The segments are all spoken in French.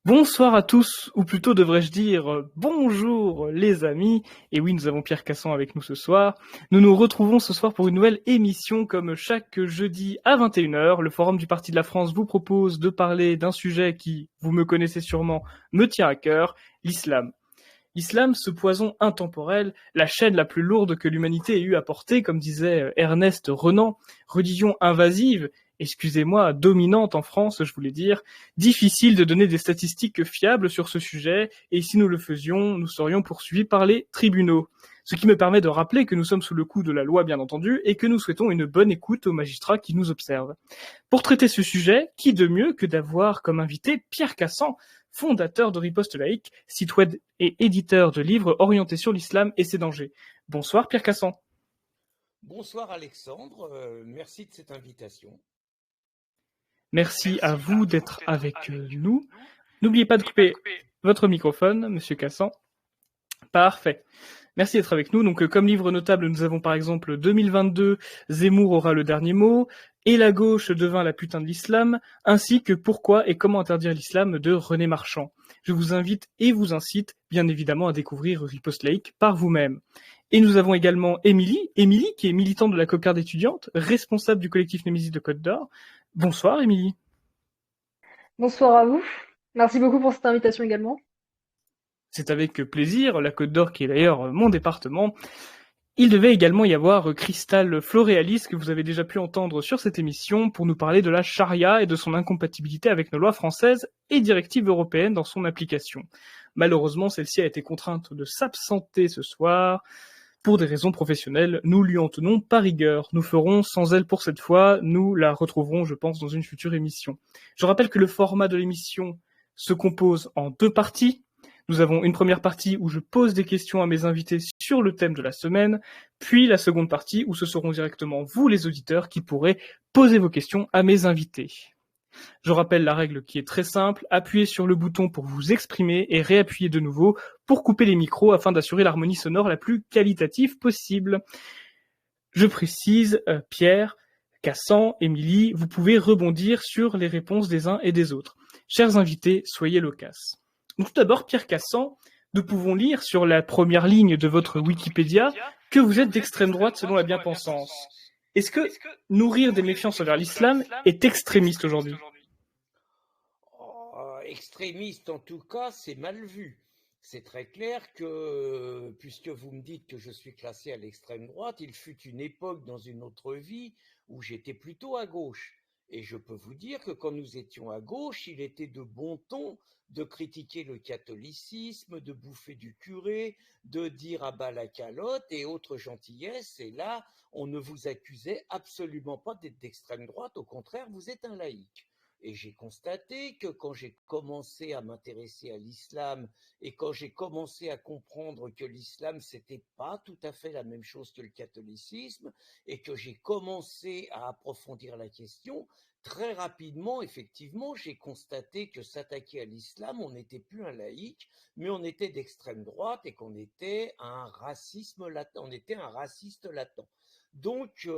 Bonsoir à tous, ou plutôt devrais-je dire bonjour les amis. Et oui, nous avons Pierre Cassan avec nous ce soir. Nous nous retrouvons ce soir pour une nouvelle émission comme chaque jeudi à 21h. Le Forum du Parti de la France vous propose de parler d'un sujet qui, vous me connaissez sûrement, me tient à cœur, l'islam. L'islam, ce poison intemporel, la chaîne la plus lourde que l'humanité ait eu à porter, comme disait Ernest Renan, religion invasive, excusez-moi, dominante en France, je voulais dire, difficile de donner des statistiques fiables sur ce sujet, et si nous le faisions, nous serions poursuivis par les tribunaux. Ce qui me permet de rappeler que nous sommes sous le coup de la loi, bien entendu, et que nous souhaitons une bonne écoute aux magistrats qui nous observent. Pour traiter ce sujet, qui de mieux que d'avoir comme invité Pierre Cassan, fondateur de Riposte Laïque, site web et éditeur de livres orientés sur l'islam et ses dangers. Bonsoir Pierre Cassan. Bonsoir Alexandre, merci de cette invitation. Merci à vous d'être avec nous. N'oubliez pas de couper votre microphone, monsieur Cassan. Parfait. Merci d'être avec nous. Donc, comme livre notable, nous avons par exemple 2022, Zemmour aura le dernier mot, et la gauche devint la putain de l'islam, ainsi que Pourquoi et comment interdire l'islam de René Marchand. Je vous invite et vous incite, bien évidemment, à découvrir Riposte Laïque par vous-même. Et nous avons également Émilie qui est militante de la cocarde étudiante, responsable du collectif Némésis de Côte d'Or. Bonsoir Émilie. Bonsoir à vous. Merci beaucoup pour cette invitation également. C'est avec plaisir, la Côte d'Or qui est d'ailleurs mon département. Il devait également y avoir Cristal Floréalis, que vous avez déjà pu entendre sur cette émission, pour nous parler de la charia et de son incompatibilité avec nos lois françaises et directives européennes dans son application. Malheureusement, celle-ci a été contrainte de s'absenter ce soir. Pour des raisons professionnelles, nous lui en tenons par rigueur. Nous ferons sans elle pour cette fois, nous la retrouverons, je pense, dans une future émission. Je rappelle que le format de l'émission se compose en deux parties. Nous avons une première partie où je pose des questions à mes invités sur le thème de la semaine, puis la seconde partie où ce seront directement vous, les auditeurs, qui pourrez poser vos questions à mes invités. Je rappelle la règle qui est très simple, appuyez sur le bouton pour vous exprimer et réappuyez de nouveau pour couper les micros afin d'assurer l'harmonie sonore la plus qualitative possible. Je précise, Pierre, Cassan, Émilie, vous pouvez rebondir sur les réponses des uns et des autres. Chers invités, soyez loquaces. Donc, tout d'abord, Pierre Cassan, nous pouvons lire sur la première ligne de votre Wikipédia que vous êtes d'extrême droite selon la bien-pensance. Est-ce que nourrir des méfiances envers l'islam est extrémiste aujourd'hui ? Extrémiste en tout cas, c'est mal vu. C'est très clair que, puisque vous me dites que je suis classé à l'extrême droite, il fut une époque dans une autre vie où j'étais plutôt à gauche. Et je peux vous dire que quand nous étions à gauche, il était de bon ton de critiquer le catholicisme, de bouffer du curé, de dire à bas la calotte et autres gentillesses. Et là, on ne vous accusait absolument pas d'être d'extrême droite. Au contraire, vous êtes un laïc. Et j'ai constaté que quand j'ai commencé à m'intéresser à l'islam et quand j'ai commencé à comprendre que l'islam, c'était pas tout à fait la même chose que le catholicisme et que j'ai commencé à approfondir la question, très rapidement, effectivement, j'ai constaté que s'attaquer à l'islam, on n'était plus un laïc, mais on était d'extrême droite et qu'on était un racisme latent, on était un raciste latent. Donc,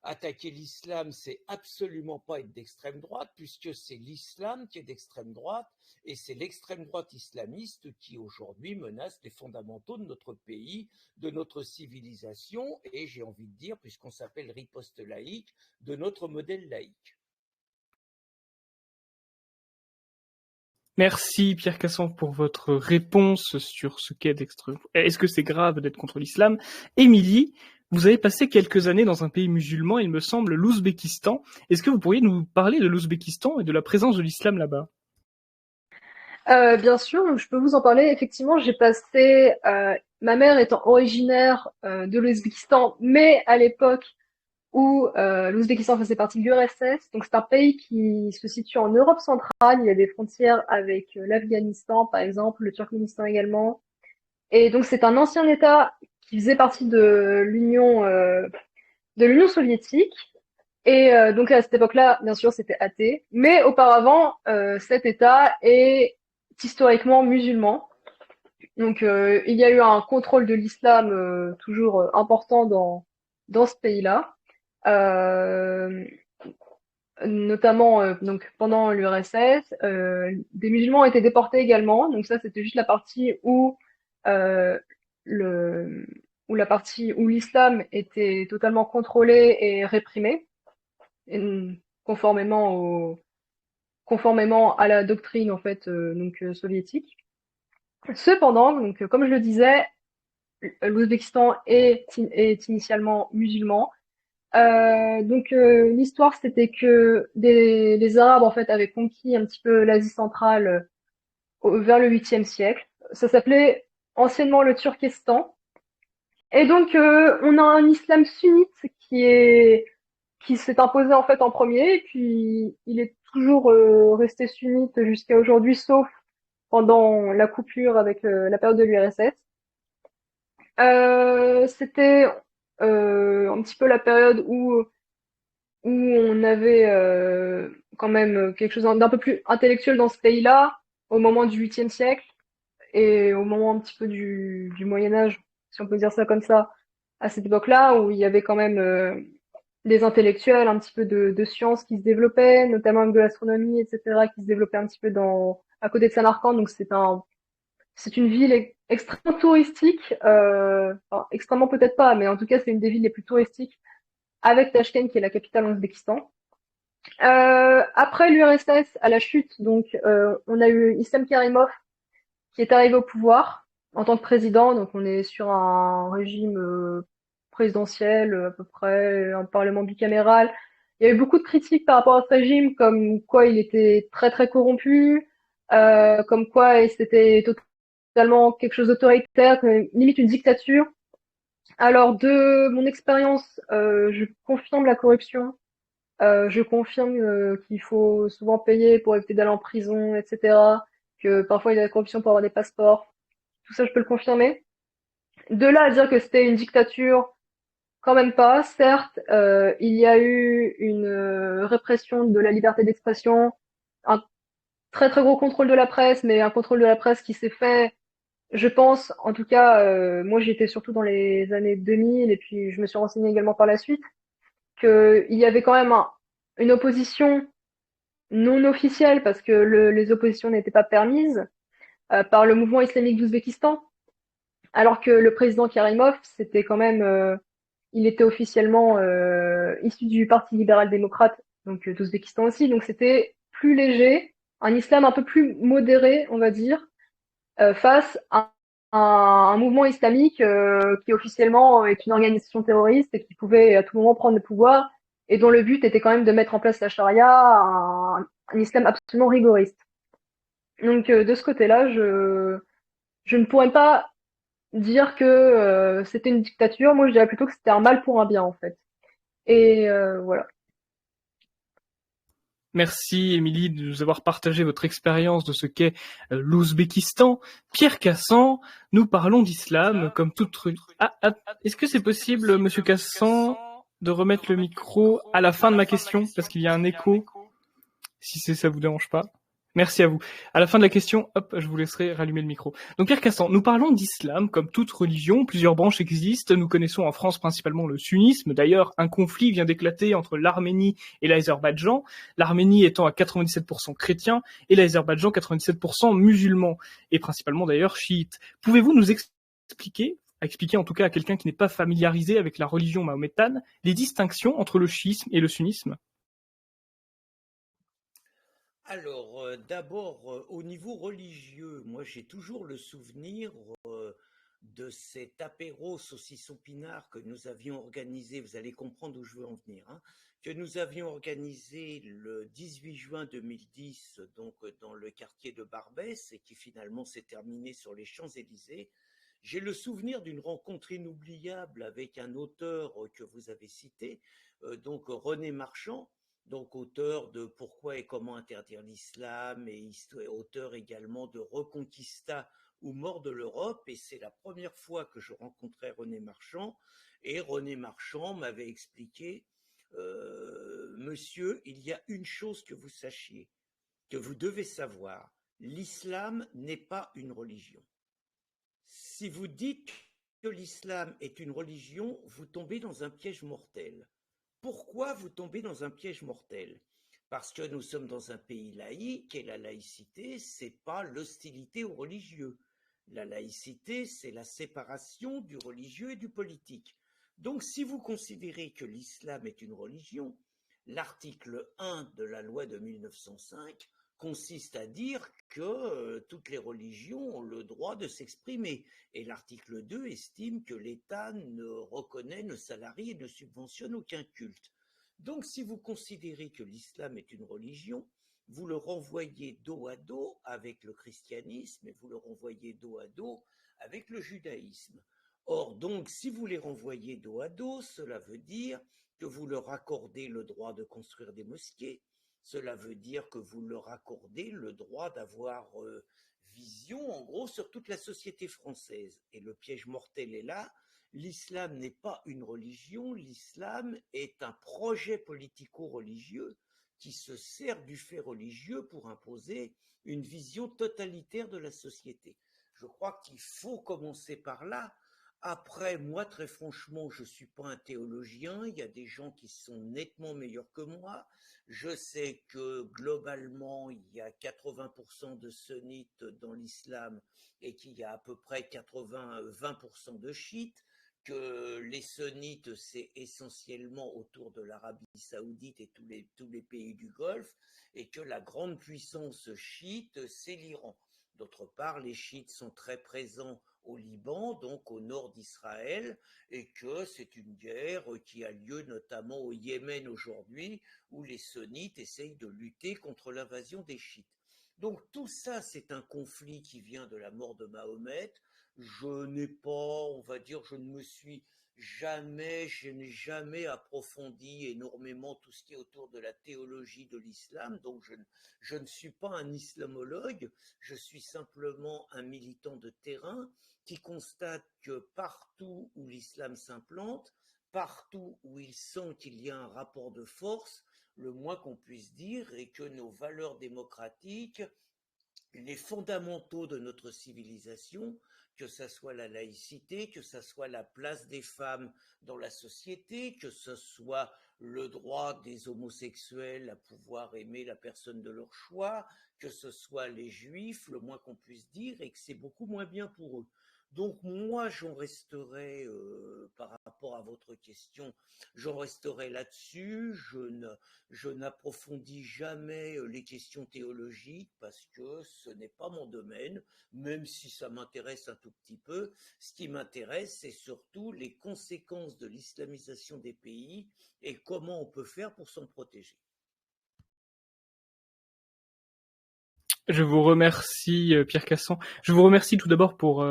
attaquer l'islam, c'est absolument pas être d'extrême droite, puisque c'est l'islam qui est d'extrême droite, et c'est l'extrême droite islamiste qui aujourd'hui menace les fondamentaux de notre pays, de notre civilisation, et j'ai envie de dire, puisqu'on s'appelle Riposte Laïque, de notre modèle laïque. Merci Pierre Cassan pour votre réponse sur ce qu'est d'extrême. Est-ce que c'est grave d'être contre l'islam ? Émilie, vous avez passé quelques années dans un pays musulman, il me semble, l'Ouzbékistan. Est-ce que vous pourriez nous parler de l'Ouzbékistan et de la présence de l'islam là-bas ? Bien sûr, je peux vous en parler. Effectivement, j'ai passé, ma mère étant originaire de l'Ouzbékistan, mais à l'époque où l'Ouzbékistan faisait partie de l'URSS, donc c'est un pays qui se situe en Europe centrale. Il y a des frontières avec l'Afghanistan, par exemple, le Turkménistan également. Et donc c'est un ancien État qui faisait partie de l'Union soviétique. Et donc à cette époque-là, bien sûr, c'était athée. Mais auparavant, cet État est historiquement musulman. Donc il y a eu un contrôle de l'islam toujours important dans ce pays-là. Euh, notamment donc pendant l'URSS. Des musulmans ont été déportés également. Donc ça, c'était juste la partie euh, le où la partie où l'islam était totalement contrôlé et réprimé, et, conformément conformément à la doctrine en fait soviétique. Cependant, comme je le disais, l'Ouzbékistan est initialement musulman. L'histoire c'était que les Arabes en fait avaient conquis un petit peu l'Asie centrale vers le 8e siècle. Ça s'appelait anciennement le Turkestan. Et on a un islam sunnite qui s'est imposé en fait en premier, et puis il est toujours resté sunnite jusqu'à aujourd'hui, sauf pendant la coupure avec la période de l'URSS. C'était un petit peu la période où on avait quand même quelque chose d'un peu plus intellectuel dans ce pays-là, au moment du 8e siècle et au moment un petit peu du Moyen Âge, si on peut dire ça comme ça, à cette époque-là, où il y avait quand même des intellectuels, un petit peu de sciences qui se développaient, notamment avec de l'astronomie, etc., qui se développaient un petit peu à côté de Samarcande. Donc c'est une ville extrêmement touristique, enfin, extrêmement peut-être pas, mais en tout cas c'est une des villes les plus touristiques, avec Tachkent qui est la capitale en Ouzbékistan. Après l'URSS, à la chute, on a eu Islam Karimov qui est arrivé au pouvoir en tant que président. Donc on est sur un régime présidentiel à peu près, un parlement bicaméral. Il y a eu beaucoup de critiques par rapport à ce régime, comme quoi il était très très corrompu, comme quoi c'était totalement quelque chose d'autoritaire, limite une dictature. Alors de mon expérience, je confirme la corruption. Je confirme qu'il faut souvent payer pour éviter d'aller en prison, etc. Que parfois il y a de la corruption pour avoir des passeports. Tout ça, je peux le confirmer. De là à dire que c'était une dictature, quand même pas. Certes, il y a eu une répression de la liberté d'expression, un très très gros contrôle de la presse, mais un contrôle de la presse qui s'est fait, je pense, en tout cas, moi j'étais surtout dans les années 2000 et puis je me suis renseignée également par la suite, qu'il y avait quand même une opposition non officielle parce que les oppositions n'étaient pas permises par le mouvement islamique d'Ouzbékistan. Alors que le président Karimov, c'était quand même, il était officiellement issu du Parti libéral-démocrate, donc d'Ouzbékistan aussi, donc c'était plus léger, un islam un peu plus modéré, on va dire, face à un mouvement islamique qui officiellement est une organisation terroriste et qui pouvait à tout moment prendre le pouvoir et dont le but était quand même de mettre en place la charia, un islam absolument rigoriste. Donc de ce côté-là, je ne pourrais pas dire que c'était une dictature. Moi, je dirais plutôt que c'était un mal pour un bien, en fait. Et voilà. Merci Émilie de nous avoir partagé votre expérience de ce qu'est l'Ouzbékistan. Pierre Cassan, nous parlons d'islam comme toute... est-ce que c'est possible, Monsieur Cassan, de remettre le micro à la fin de ma question parce qu'il y a un écho, si ça vous dérange pas? Merci à vous. À la fin de la question, hop, je vous laisserai rallumer le micro. Donc Pierre Cassan, nous parlons d'islam comme toute religion. Plusieurs branches existent. Nous connaissons en France principalement le sunnisme. D'ailleurs, un conflit vient d'éclater entre l'Arménie et l'Azerbaïdjan. L'Arménie étant à 97% chrétien et l'Azerbaïdjan 97% musulman. Et principalement d'ailleurs chiite. Pouvez-vous nous expliquer en tout cas à quelqu'un qui n'est pas familiarisé avec la religion mahométane, les distinctions entre le chiisme et le sunnisme? Alors, d'abord, au niveau religieux, moi j'ai toujours le souvenir de cet apéro saucisson pinard que nous avions organisé, vous allez comprendre où je veux en venir, hein, que nous avions organisé le 18 juin 2010, donc dans le quartier de Barbès, et qui finalement s'est terminé sur les Champs-Élysées. J'ai le souvenir d'une rencontre inoubliable avec un auteur que vous avez cité, donc René Marchand, donc auteur de Pourquoi et comment interdire l'islam et auteur également de Reconquista ou Mort de l'Europe. Et c'est la première fois que je rencontrais René Marchand. Et René Marchand m'avait expliqué, monsieur, il y a une chose que vous sachiez, que vous devez savoir, l'islam n'est pas une religion. Si vous dites que l'islam est une religion, vous tombez dans un piège mortel. Pourquoi vous tombez dans un piège mortel? Parce que nous sommes dans un pays laïque et la laïcité, c'est pas l'hostilité aux religieux. La laïcité, c'est la séparation du religieux et du politique. Donc, si vous considérez que l'islam est une religion, l'article 1 de la loi de 1905 consiste à dire que toutes les religions ont le droit de s'exprimer. Et l'article 2 estime que l'État ne reconnaît, ne salarie et ne subventionne aucun culte. Donc, si vous considérez que l'islam est une religion, vous le renvoyez dos à dos avec le christianisme et vous le renvoyez dos à dos avec le judaïsme. Or, donc, si vous les renvoyez dos à dos, cela veut dire que vous leur accordez le droit de construire des mosquées, cela veut dire que vous leur accordez le droit d'avoir vision, en gros, sur toute la société française. Et le piège mortel est là. L'islam n'est pas une religion, l'islam est un projet politico-religieux qui se sert du fait religieux pour imposer une vision totalitaire de la société. Je crois qu'il faut commencer par là. Après, moi, très franchement, je ne suis pas un théologien, il y a des gens qui sont nettement meilleurs que moi. Je sais que globalement, il y a 80% de sunnites dans l'islam et qu'il y a à peu près 20% de chiites, que les sunnites, c'est essentiellement autour de l'Arabie saoudite et tous les pays du Golfe, et que la grande puissance chiite, c'est l'Iran. D'autre part, les chiites sont très présents au Liban, donc au nord d'Israël, et que c'est une guerre qui a lieu notamment au Yémen aujourd'hui, où les sunnites essayent de lutter contre l'invasion des chiites. Donc tout ça, c'est un conflit qui vient de la mort de Mahomet. Je n'ai pas, on va dire, je n'ai jamais approfondi énormément tout ce qui est autour de la théologie de l'islam, donc je ne suis pas un islamologue, je suis simplement un militant de terrain qui constate que partout où l'islam s'implante, partout où il sent qu'il y a un rapport de force, le moins qu'on puisse dire est que nos valeurs démocratiques, les fondamentaux de notre civilisation, que ça soit la laïcité, que ça soit la place des femmes dans la société, que ce soit le droit des homosexuels à pouvoir aimer la personne de leur choix, que ce soit les juifs, le moins qu'on puisse dire, et que c'est beaucoup moins bien pour eux. Donc moi, j'en resterai, par rapport à votre question, j'en resterai là-dessus. Je n'approfondis jamais les questions théologiques parce que ce n'est pas mon domaine, même si ça m'intéresse un tout petit peu. Ce qui m'intéresse, c'est surtout les conséquences de l'islamisation des pays et comment on peut faire pour s'en protéger. Je vous remercie, Pierre Cassan. Je vous remercie tout d'abord pour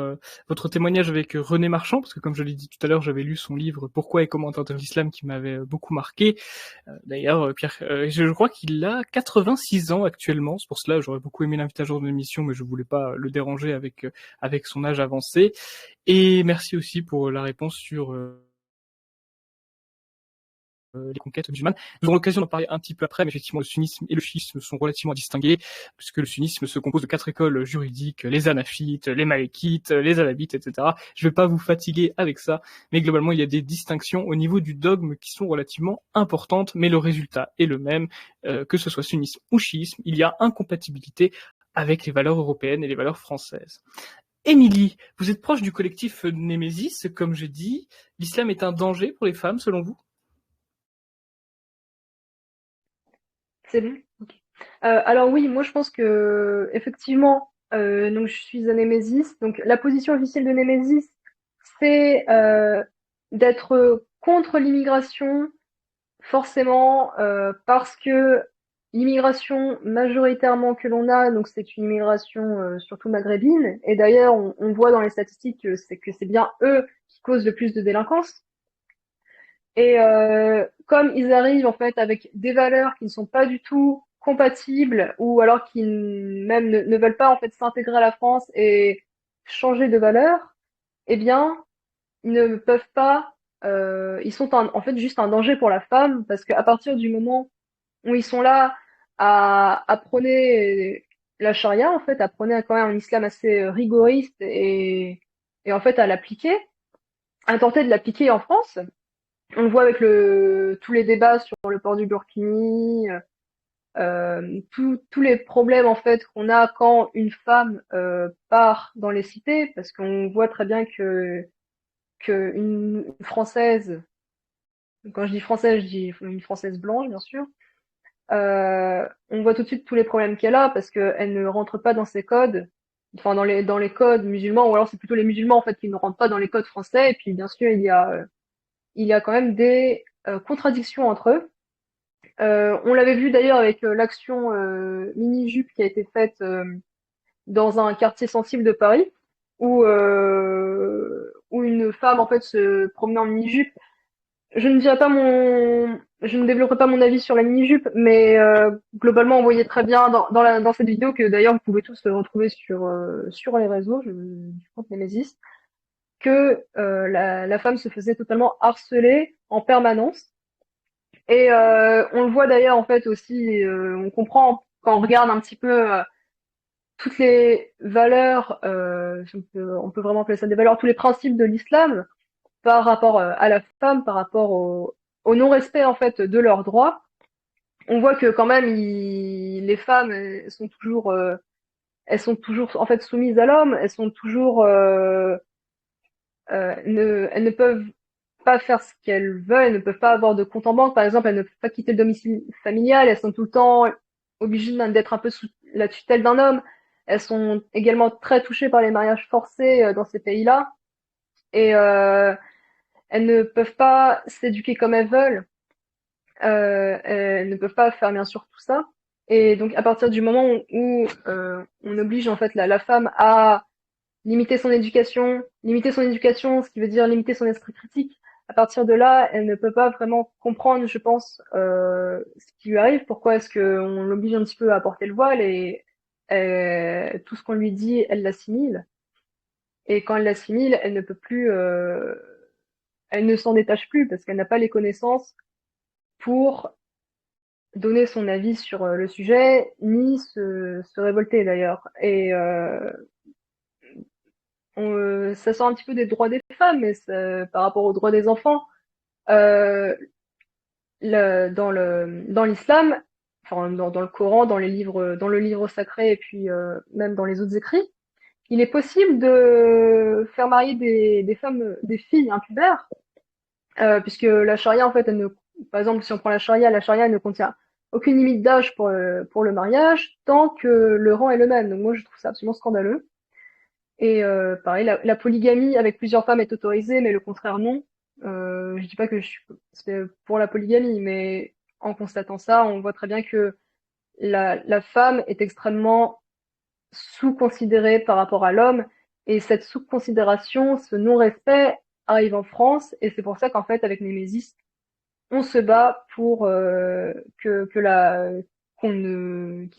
votre témoignage avec René Marchand, parce que comme je l'ai dit tout à l'heure, j'avais lu son livre Pourquoi et comment interdire l'islam qui m'avait beaucoup marqué. D'ailleurs, Pierre, je crois qu'il a 86 ans actuellement. C'est pour cela j'aurais beaucoup aimé l'inviter à jour de l'émission, mais je voulais pas le déranger avec son âge avancé. Et merci aussi pour la réponse sur les conquêtes musulmanes. Nous aurons l'occasion d'en parler un petit peu après, mais effectivement, le sunnisme et le chiisme sont relativement distingués, puisque le sunnisme se compose de 4 écoles juridiques, les hanafites, les malékites, les alavites, etc. Je ne vais pas vous fatiguer avec ça, mais globalement, il y a des distinctions au niveau du dogme qui sont relativement importantes, mais le résultat est le même, que ce soit sunnisme ou chiisme, il y a incompatibilité avec les valeurs européennes et les valeurs françaises. Émilie, vous êtes proche du collectif Némésis, comme j'ai dit. L'islam est un danger pour les femmes, selon vous? C'est bon? Ok. Alors oui, moi je pense que effectivement, donc je suis à Némésis. Donc la position officielle de Némésis, c'est d'être contre l'immigration, forcément, parce que l'immigration majoritairement que l'on a, donc c'est une immigration surtout maghrébine. Et d'ailleurs, on voit dans les statistiques que c'est bien eux qui causent le plus de délinquance. Et comme ils arrivent en fait avec des valeurs qui ne sont pas du tout compatibles ou alors qui même ne veulent pas en fait s'intégrer à la France et changer de valeurs, eh bien ils ne peuvent pas. Ils sont en fait juste un danger pour la femme parce qu'à partir du moment où ils sont là à prôner la charia, en fait, à prôner quand même un islam assez rigoriste et en fait à l'appliquer, à tenter de l'appliquer en France. On le voit avec tous les débats sur le port du burkini, tous les problèmes en fait qu'on a quand une femme part dans les cités, parce qu'on voit très bien que une française, quand je dis française, je dis une française blanche bien sûr, on voit tout de suite tous les problèmes qu'elle a parce qu'elle ne rentre pas dans ses codes, enfin dans les codes musulmans, ou alors c'est plutôt les musulmans en fait qui ne rentrent pas dans les codes français. Et puis bien sûr il y a quand même des contradictions entre eux. On l'avait vu d'ailleurs avec l'action mini-jupe qui a été faite dans un quartier sensible de Paris, où une femme en fait se promenait en mini-jupe. Je ne développerai pas mon avis sur la mini-jupe, mais globalement, on voyait très bien dans cette vidéo, que d'ailleurs vous pouvez tous retrouver sur les réseaux, du compte Nemesis, que la femme se faisait totalement harceler en permanence. Et on le voit d'ailleurs en fait aussi, on comprend quand on regarde un petit peu toutes les valeurs, on peut vraiment appeler ça des valeurs, tous les principes de l'islam par rapport à la femme, par rapport au non-respect en fait de leurs droits. On voit que quand même les femmes elles sont toujours en fait soumises à l'homme, elles sont toujours elles ne peuvent pas faire ce qu'elles veulent, elles ne peuvent pas avoir de compte en banque par exemple, elles ne peuvent pas quitter le domicile familial, elles sont tout le temps obligées d'être un peu sous la tutelle d'un homme. Elles sont également très touchées par les mariages forcés dans ces pays-là, et elles ne peuvent pas s'éduquer comme elles veulent. Elles ne peuvent pas faire bien sûr tout ça. Et donc à partir du moment où on oblige en fait la femme à limiter son éducation, ce qui veut dire limiter son esprit critique, à partir de là, elle ne peut pas vraiment comprendre, je pense, ce qui lui arrive. Pourquoi est-ce qu'on l'oblige un petit peu à porter le voile, et tout ce qu'on lui dit, elle l'assimile. Et quand elle l'assimile, elle ne peut plus, elle ne s'en détache plus parce qu'elle n'a pas les connaissances pour donner son avis sur le sujet, ni se révolter d'ailleurs. Et ça sort un petit peu des droits des femmes, mais par rapport aux droits des enfants, euh, dans l'islam, enfin dans le Coran, dans le livre sacré, et puis même dans les autres écrits, il est possible de faire marier des femmes, des filles impubères, puisque la charia, en fait, par exemple, si on prend la charia ne contient aucune limite d'âge pour le mariage, tant que le rang est le même. Donc moi, je trouve ça absolument scandaleux. Et pareil, la polygamie avec plusieurs femmes est autorisée, mais le contraire non. Je dis pas que je suis pour la polygamie, mais en constatant ça, on voit très bien que la femme est extrêmement sous-considérée par rapport à l'homme, et cette sous-considération, ce non-respect arrive en France, et c'est pour ça qu'en fait, avec Némésis, on se bat pour qu'il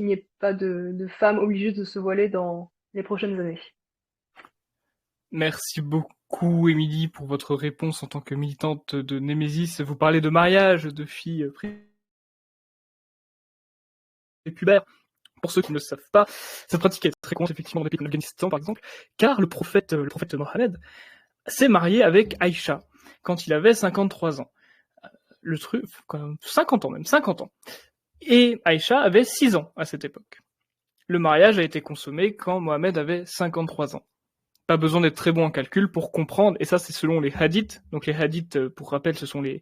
n'y ait pas de femmes obligées de se voiler dans les prochaines années. Merci beaucoup, Émilie, pour votre réponse en tant que militante de Némésis. Vous parlez de mariage de filles prépubères. Pour ceux qui ne le savent pas, cette pratique est très courante effectivement dans des pays comme l'Afghanistan par exemple, car le prophète Mohammed s'est marié avec Aïcha quand il avait 53 ans. Le truc, 50 ans même, 50 ans. Et Aïcha avait 6 ans à cette époque. Le mariage a été consommé quand Mohammed avait 53 ans. Pas besoin d'être très bon en calcul pour comprendre, et ça c'est selon les hadiths. Donc les hadiths, pour rappel, ce sont les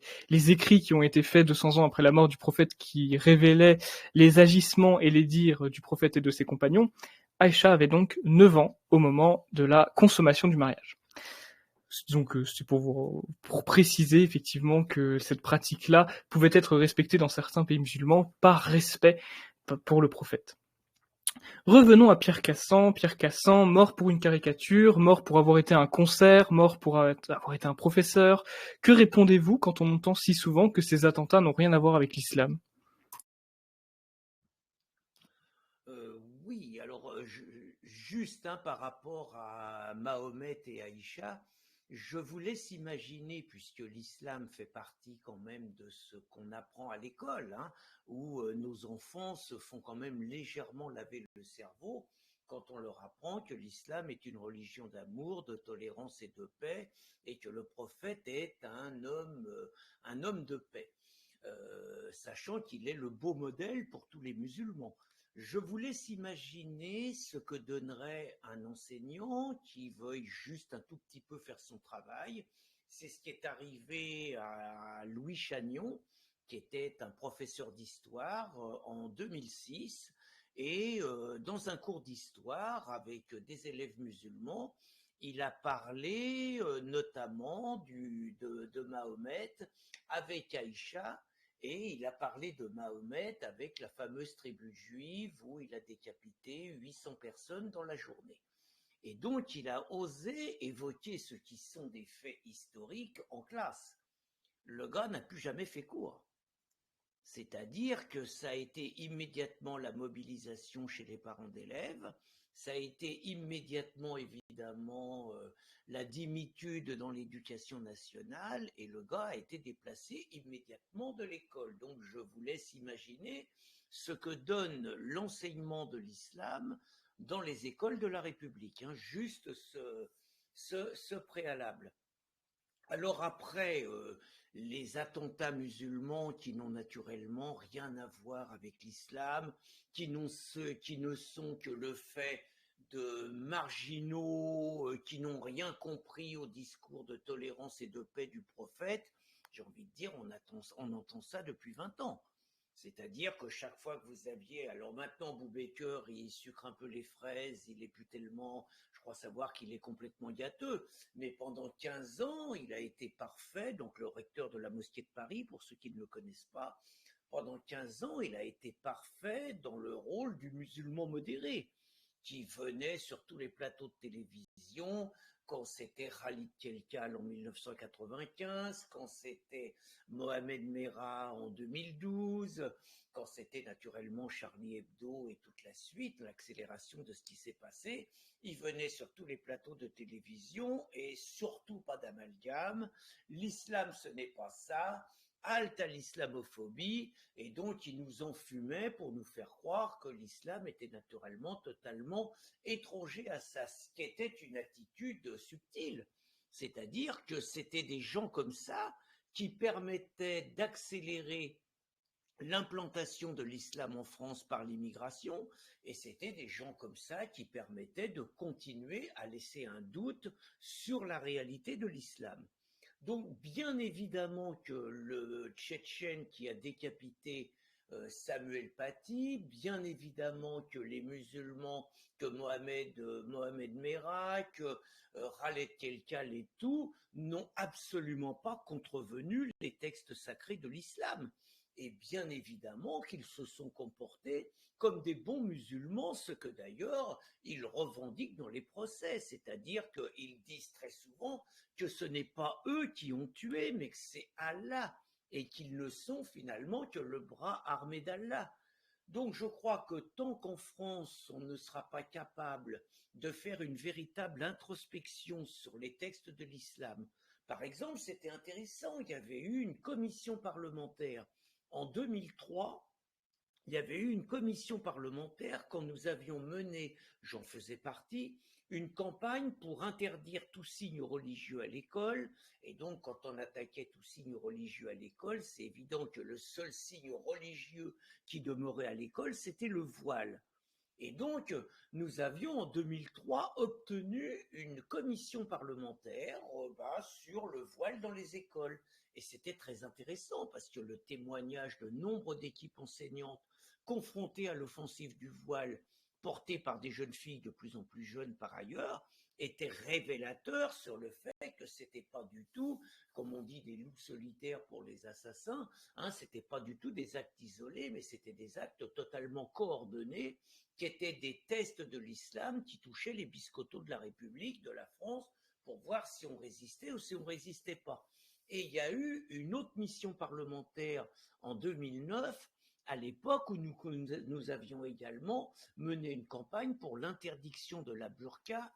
écrits qui ont été faits 200 ans après la mort du prophète qui révélaient les agissements et les dires du prophète et de ses compagnons. Aïcha avait donc 9 ans au moment de la consommation du mariage. Donc c'est pour préciser effectivement que cette pratique-là pouvait être respectée dans certains pays musulmans par respect pour le prophète. Revenons à Pierre Cassan. Pierre Cassan, mort pour une caricature, mort pour avoir été à un concert, mort pour avoir été un professeur. Que répondez-vous quand on entend si souvent que ces attentats n'ont rien à voir avec l'islam ? Oui, alors juste par rapport à Mahomet et Aïcha, je vous laisse imaginer, puisque l'islam fait partie quand même de ce qu'on apprend à l'école, où nos enfants se font quand même légèrement laver le cerveau quand on leur apprend que l'islam est une religion d'amour, de tolérance et de paix, et que le prophète est un homme de paix. sachant qu'il est le beau modèle pour tous les musulmans. Je vous laisse imaginer ce que donnerait un enseignant qui veuille juste un tout petit peu faire son travail. C'est ce qui est arrivé à Louis Chagnon, qui était un professeur d'histoire en 2006. Et dans un cours d'histoire avec des élèves musulmans, il a parlé notamment de Mahomet avec Aïcha, et il a parlé de Mahomet avec la fameuse tribu juive où il a décapité 800 personnes dans la journée. Et donc il a osé évoquer ce qui sont des faits historiques en classe. Le gars n'a plus jamais fait cours. C'est-à-dire que ça a été immédiatement la mobilisation chez les parents d'élèves, ça a été immédiatement évidemment la dimitude dans l'éducation nationale, et le gars a été déplacé immédiatement de l'école. Donc je vous laisse imaginer ce que donne l'enseignement de l'islam dans les écoles de la République, hein, juste ce préalable. Alors après, les attentats musulmans qui n'ont naturellement rien à voir avec l'islam, qui ne sont que le fait de marginaux qui n'ont rien compris au discours de tolérance et de paix du prophète, j'ai envie de dire, on entend ça depuis 20 ans. C'est-à-dire que chaque fois que vous aviez, alors maintenant Boubaker, il sucre un peu les fraises, il est plus tellement, je crois savoir qu'il est complètement gâteux, mais pendant 15 ans, il a été parfait, donc le recteur de la mosquée de Paris, pour ceux qui ne le connaissent pas, pendant 15 ans, il a été parfait dans le rôle du musulman modéré, qui venait sur tous les plateaux de télévision, quand c'était Khalid Kelkal en 1995, quand c'était Mohamed Merah en 2012, quand c'était naturellement Charlie Hebdo et toute la suite, l'accélération de ce qui s'est passé. Il venait sur tous les plateaux de télévision et surtout pas d'amalgame. L'islam, ce n'est pas ça. Halte à l'islamophobie, et donc il nous enfumait pour nous faire croire que l'islam était naturellement totalement étranger à ça, ce qui était une attitude subtile. C'est-à-dire que c'était des gens comme ça qui permettaient d'accélérer l'implantation de l'islam en France par l'immigration, et c'était des gens comme ça qui permettaient de continuer à laisser un doute sur la réalité de l'islam. Donc, bien évidemment que le Tchétchène qui a décapité Samuel Paty, bien évidemment que les musulmans, que Mohamed Merah, que Khaled Kelkal et tout, n'ont absolument pas contrevenu les textes sacrés de l'islam. Et bien évidemment qu'ils se sont comportés comme des bons musulmans, ce que d'ailleurs ils revendiquent dans les procès, c'est-à-dire qu'ils disent très souvent que ce n'est pas eux qui ont tué, mais que c'est Allah, et qu'ils ne sont finalement que le bras armé d'Allah. Donc je crois que tant qu'en France on ne sera pas capable de faire une véritable introspection sur les textes de l'islam, par exemple c'était intéressant, il y avait eu une commission parlementaire en 2003, il y avait eu une commission parlementaire quand nous avions mené, j'en faisais partie, une campagne pour interdire tout signe religieux à l'école. Et donc, quand on attaquait tout signe religieux à l'école, c'est évident que le seul signe religieux qui demeurait à l'école, c'était le voile. Et donc, nous avions en 2003 obtenu une commission parlementaire sur le voile dans les écoles. Et c'était très intéressant parce que le témoignage de nombre d'équipes enseignantes confrontées à l'offensive du voile, portée par des jeunes filles de plus en plus jeunes par ailleurs, était révélateur sur le fait que c'était pas du tout, comme on dit, des loups solitaires pour les assassins, c'était pas du tout des actes isolés, mais c'était des actes totalement coordonnés, qui étaient des tests de l'islam qui touchaient les biscottos de la République, de la France, pour voir si on résistait ou si on résistait pas. Et il y a eu une autre mission parlementaire en 2009, à l'époque où nous avions également mené une campagne pour l'interdiction de la burqa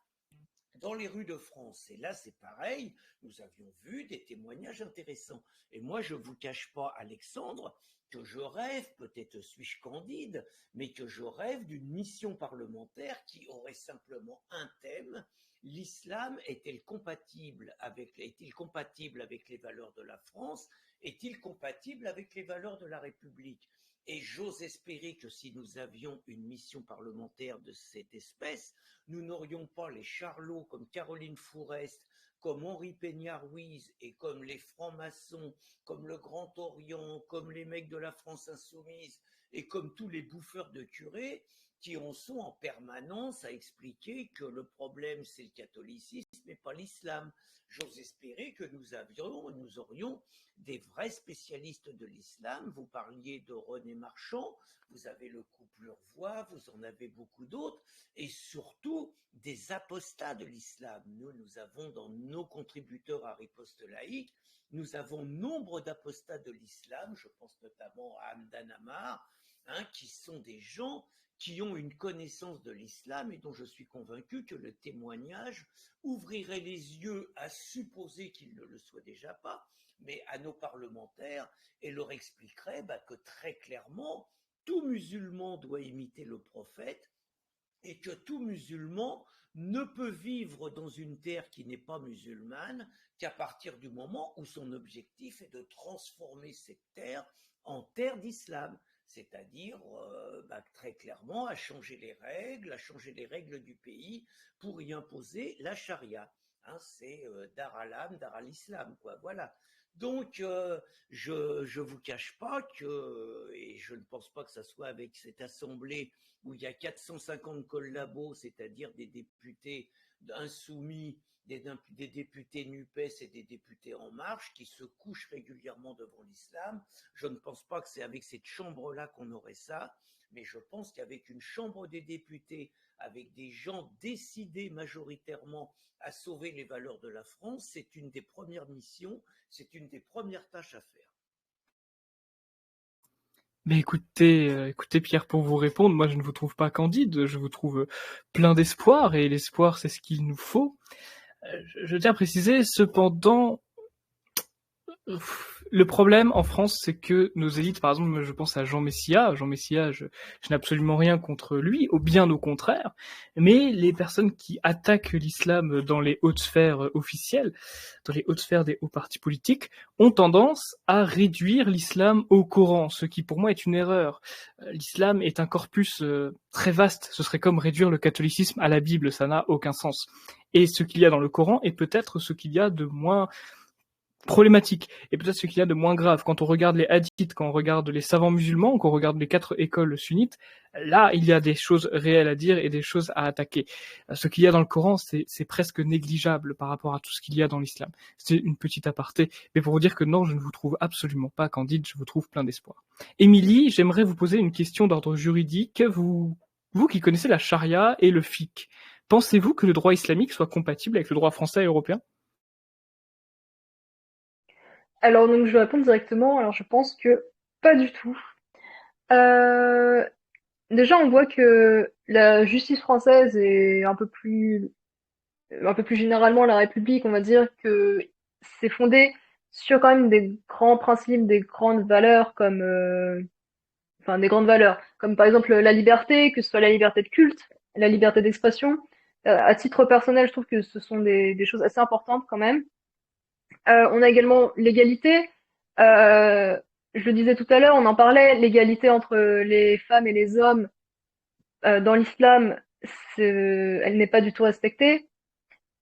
dans les rues de France. Et là, c'est pareil, nous avions vu des témoignages intéressants. Et moi, je ne vous cache pas, Alexandre, que je rêve, peut-être suis-je candide, mais que je rêve d'une mission parlementaire qui aurait simplement un thème. L'islam est-il compatible avec les valeurs de la France? Est-il compatible avec les valeurs de la République? Et j'ose espérer que si nous avions une mission parlementaire de cette espèce, nous n'aurions pas les charlots comme Caroline Fourest, comme Henri Peña-Ruiz et comme les francs-maçons, comme le Grand Orient, comme les mecs de la France insoumise et comme tous les bouffeurs de curés qui en sont en permanence à expliquer que le problème c'est le catholicisme et pas l'islam. J'ose espérer que nous aurions des vrais spécialistes de l'islam. Vous parliez de René Marchand, vous avez le couple Urvois, vous en avez beaucoup d'autres, et surtout des apostats de l'islam. Nous avons dans nos contributeurs à Riposte Laïque, nous avons nombre d'apostats de l'islam, je pense notamment à Hamdan Amar, qui sont des gens qui ont une connaissance de l'islam et dont je suis convaincu que le témoignage ouvrirait les yeux à supposer qu'ils ne le soient déjà pas, mais à nos parlementaires et leur expliquerait que très clairement, tout musulman doit imiter le prophète et que tout musulman ne peut vivre dans une terre qui n'est pas musulmane qu'à partir du moment où son objectif est de transformer cette terre en terre d'islam, c'est-à-dire très clairement à changer les règles du pays pour y imposer la charia. C'est Dar al-Am, Dar al-Islam, quoi, voilà. Donc, je vous cache pas que, et je ne pense pas que ça soit avec cette assemblée où il y a 450 collabos, c'est-à-dire des députés insoumis, des députés NUPES et des députés En Marche qui se couchent régulièrement devant l'islam. Je ne pense pas que c'est avec cette chambre-là qu'on aurait ça, mais je pense qu'avec une chambre des députés, avec des gens décidés majoritairement à sauver les valeurs de la France, c'est une des premières missions, c'est une des premières tâches à faire. Mais écoutez Pierre, pour vous répondre, moi je ne vous trouve pas candide, je vous trouve plein d'espoir, et l'espoir c'est ce qu'il nous faut. Je tiens à préciser cependant, le problème en France, c'est que nos élites, par exemple, je pense à Jean Messia. Jean Messia, je n'ai absolument rien contre lui, ou bien au contraire. Mais les personnes qui attaquent l'islam dans les hautes sphères officielles, dans les hautes sphères des hauts partis politiques, ont tendance à réduire l'islam au Coran, ce qui pour moi est une erreur. L'islam est un corpus très vaste. Ce serait comme réduire le catholicisme à la Bible, ça n'a aucun sens. Et ce qu'il y a dans le Coran est peut-être ce qu'il y a de moins problématique, et peut-être ce qu'il y a de moins grave. Quand on regarde les hadiths, quand on regarde les savants musulmans, quand on regarde les 4 écoles sunnites, là, il y a des choses réelles à dire et des choses à attaquer. Ce qu'il y a dans le Coran, c'est presque négligeable par rapport à tout ce qu'il y a dans l'islam. C'est une petite aparté, mais pour vous dire que non, je ne vous trouve absolument pas candide, je vous trouve plein d'espoir. Émilie, j'aimerais vous poser une question d'ordre juridique. Vous qui connaissez la charia et le fiqh, pensez-vous que le droit islamique soit compatible avec le droit français et européen ? Alors donc je vais répondre directement. Alors je pense que pas du tout. Euh, Déjà on voit que la justice française est un peu plus généralement la République, on va dire que c'est fondé sur quand même des grands principes, des grandes valeurs comme enfin des grandes valeurs comme par exemple la liberté, que ce soit la liberté de culte, la liberté d'expression. À titre personnel, je trouve que ce sont des choses assez importantes quand même. On a également l'égalité. Euh, je le disais tout à l'heure, on en parlait, l'égalité entre les femmes et les hommes dans l'islam, elle n'est pas du tout respectée.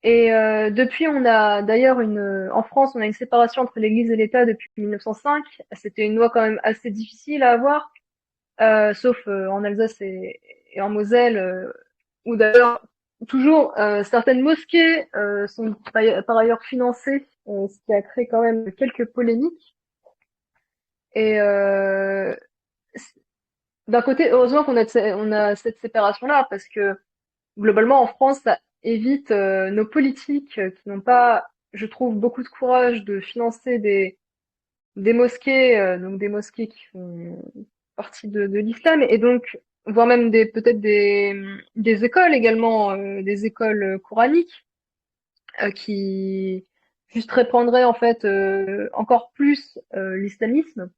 Et depuis, on a d'ailleurs en France, on a une séparation entre l'Église et l'État depuis 1905. C'était une loi quand même assez difficile à avoir, sauf en Alsace et en Moselle, où d'ailleurs toujours certaines mosquées sont par ailleurs financées, ce qui a créé quand même quelques polémiques. Et d'un côté, heureusement on a cette séparation-là, parce que globalement en France, ça évite nos politiques qui n'ont pas, je trouve, beaucoup de courage de financer des mosquées, donc des mosquées qui font partie de l'islam, et donc voire même peut-être des écoles également, des écoles coraniques. qui juste répandrait en fait encore plus l'islamisme.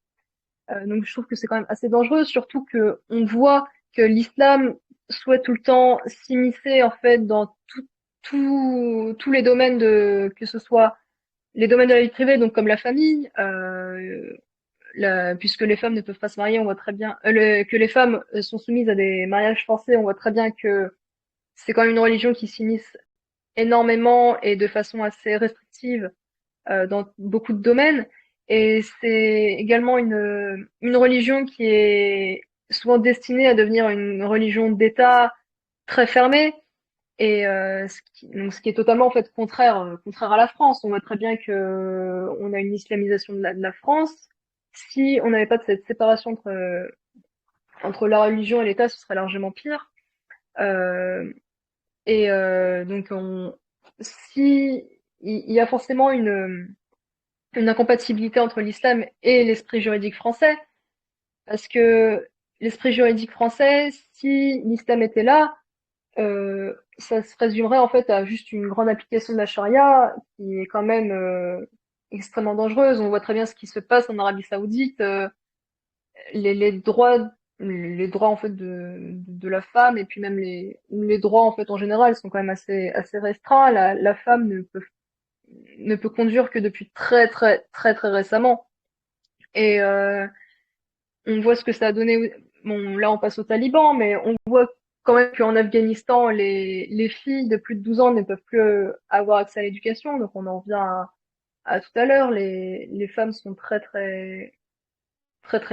Donc je trouve que c'est quand même assez dangereux, surtout que on voit que l'islam souhaite tout le temps s'immiscer en fait dans tous les domaines que ce soit les domaines de la vie privée, donc comme la famille, puisque les femmes ne peuvent pas se marier, on voit très bien que les femmes sont soumises à des mariages forcés, on voit très bien que c'est quand même une religion qui s'immisce énormément et de façon assez restrictive dans beaucoup de domaines. Et c'est également une religion qui est souvent destinée à devenir une religion d'État très fermée. Et ce qui est totalement en fait contraire à la France. On voit très bien que on a une islamisation de la France. Si on n'avait pas de cette séparation entre la religion et l'État, ce serait largement pire. Euh, donc si il y a forcément une incompatibilité entre l'islam et l'esprit juridique français, parce que l'esprit juridique français, si l'islam était là, ça se résumerait en fait à juste une grande application de la charia qui est quand même extrêmement dangereuse. On voit très bien ce qui se passe en Arabie Saoudite, les droits les droits en fait de la femme et puis même les droits en fait en général sont quand même assez restreints. La femme ne peut conduire que depuis très récemment. Et on voit ce que ça a donné. Bon, là, on passe aux talibans, mais on voit quand même qu'en Afghanistan, les filles de plus de 12 ans ne peuvent plus avoir accès à l'éducation. Donc, on en revient à tout à l'heure. Les femmes sont très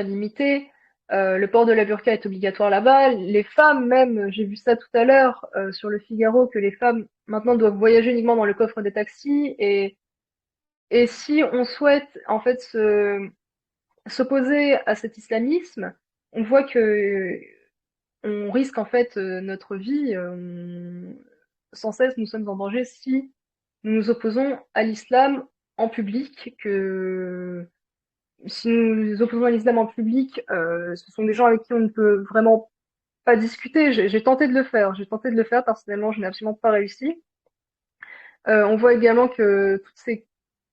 limitées. Le port de la burqa est obligatoire là-bas. Les femmes, même, j'ai vu ça tout à l'heure sur le Figaro, que les femmes maintenant doivent voyager uniquement dans le coffre des taxis. Et si on souhaite en fait s'opposer à cet islamisme, on voit que on risque en fait notre vie. Sans cesse, nous sommes en danger si nous nous opposons à l'islam en public. Que si nous nous opposons à l'islam en public, ce sont des gens avec qui on ne peut vraiment pas discuter. J'ai tenté de le faire. J'ai tenté de le faire personnellement, je n'ai absolument pas réussi. On voit également que toutes ces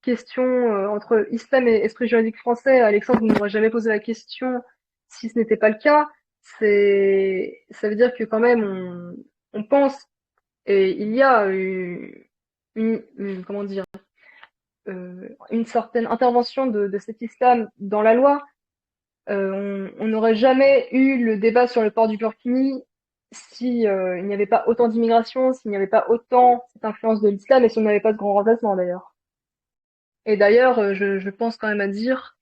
questions entre islam et esprit juridique français, Alexandre, vous n'aurez jamais posé la question si ce n'était pas le cas. Ça veut dire que quand même on pense et il y a comment dire, une certaine intervention de cet islam dans la loi. On n'aurait jamais eu le débat sur le port du burkini si il n'y avait pas autant d'immigration, s'il n'y avait pas autant cette influence de l'islam et si on n'avait pas de grand remplacement d'ailleurs. Et d'ailleurs, je pense quand même à dire,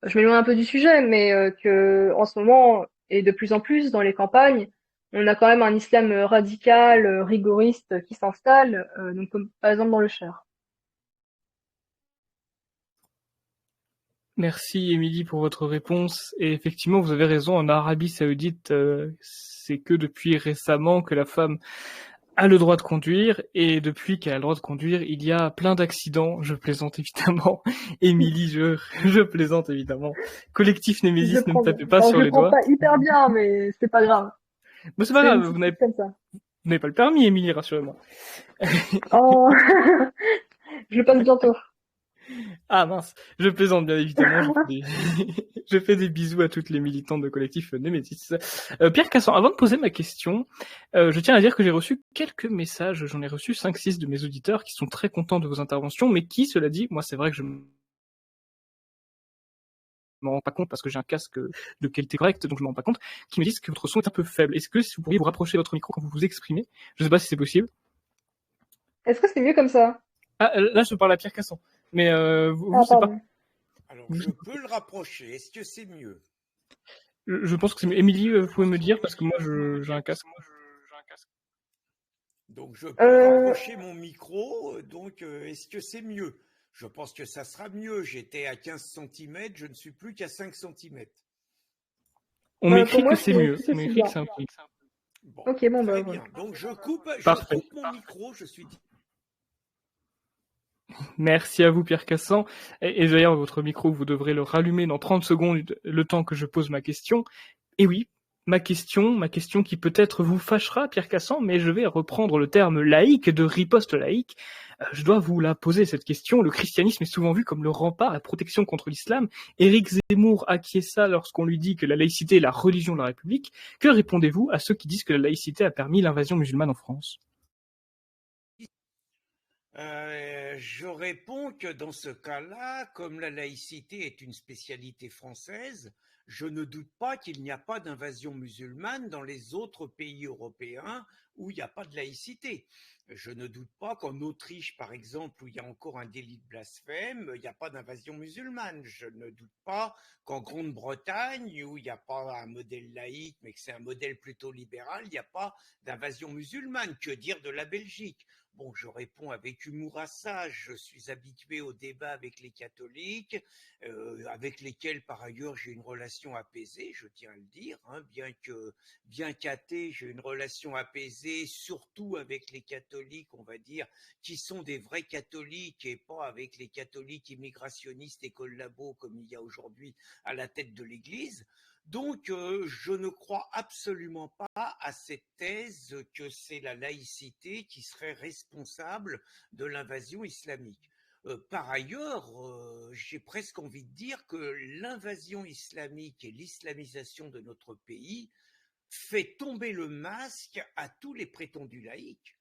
je m'éloigne un peu du sujet, mais que en ce moment et de plus en plus dans les campagnes, on a quand même un islam radical, rigoriste qui s'installe, donc comme par exemple dans le Cher. Merci Émilie pour votre réponse. Et effectivement, vous avez raison, en Arabie Saoudite, c'est que depuis récemment que la femme a le droit de conduire, et depuis qu'elle a le droit de conduire, il y a plein d'accidents. Je plaisante évidemment. Émilie, je plaisante évidemment. Collectif Némésis, ne me tapez pas sur Je les prends doigts. pas hyper bien, mais c'est pas grave. Mais c'est pas C'est une grave, petite vous n'avez chose comme ça. pas le permis, Émilie, rassurez-moi. Oh, je passe bientôt. Ah mince, je plaisante bien évidemment, je fais des bisous à toutes les militantes de collectif Némésis. Pierre Cassan, avant de poser ma question, je tiens à dire que j'ai reçu quelques messages, j'en ai reçu 5-6 de mes auditeurs qui sont très contents de vos interventions, mais qui, cela dit, moi c'est vrai que je m'en rends pas compte parce que j'ai un casque de qualité correcte, donc je m'en rends pas compte, qui me disent que votre son est un peu faible. Est-ce que si vous pourriez vous rapprocher votre micro quand vous vous exprimez? Je sais pas si c'est possible. Est-ce que c'est mieux comme ça? Ah, là je parle à Pierre Cassan, mais vous, Ah, c'est pas... pardon. Alors, je peux le rapprocher. Est-ce que c'est mieux? Je pense que c'est mieux. Émilie, vous pouvez me dire, parce que moi j'ai un casque. Donc, je peux rapprocher mon micro. Donc, est-ce que c'est mieux? Je pense que ça sera mieux. J'étais à 15 cm, je ne suis plus qu'à 5 cm. On m'écrit que c'est c'est mieux. tout On aussi m'écrit que bien. c'est un peu. Bon, Ok, bon, très bah, bien. Donc, je coupe Parfait. mon micro. Je suis... Merci à vous, Pierre Cassan. Et d'ailleurs, votre micro, vous devrez le rallumer dans 30 secondes, le temps que je pose ma question. Et oui, ma question qui peut-être vous fâchera, Pierre Cassan, mais je vais reprendre le terme laïque de riposte laïque. Je dois vous la poser, cette question. Le christianisme est souvent vu comme le rempart, la protection contre l'islam. Éric Zemmour acquiesça lorsqu'on lui dit que la laïcité est la religion de la République. Que répondez-vous à ceux qui disent que la laïcité a permis l'invasion musulmane en France? Je réponds que dans ce cas-là, comme la laïcité est une spécialité française, je ne doute pas qu'il n'y a pas d'invasion musulmane dans les autres pays européens où il n'y a pas de laïcité. Je ne doute pas qu'en Autriche, par exemple, où il y a encore un délit de blasphème, il n'y a pas d'invasion musulmane. Je ne doute pas qu'en Grande-Bretagne, où il n'y a pas un modèle laïque, mais que c'est un modèle plutôt libéral, il n'y a pas d'invasion musulmane. Que dire de la Belgique? Bon, je réponds avec humour à ça. Je suis habitué au débat avec les catholiques, avec lesquels par ailleurs j'ai une relation apaisée, je tiens à le dire, hein, bien qu'athée, j'ai une relation apaisée, surtout avec les catholiques, on va dire, qui sont des vrais catholiques et pas avec les catholiques immigrationnistes et collabos comme il y a aujourd'hui à la tête de l'Église. Donc, je ne crois absolument pas à cette thèse que c'est la laïcité qui serait responsable de l'invasion islamique. Par ailleurs, j'ai presque envie de dire que l'invasion islamique et l'islamisation de notre pays fait tomber le masque à tous les prétendus laïcs.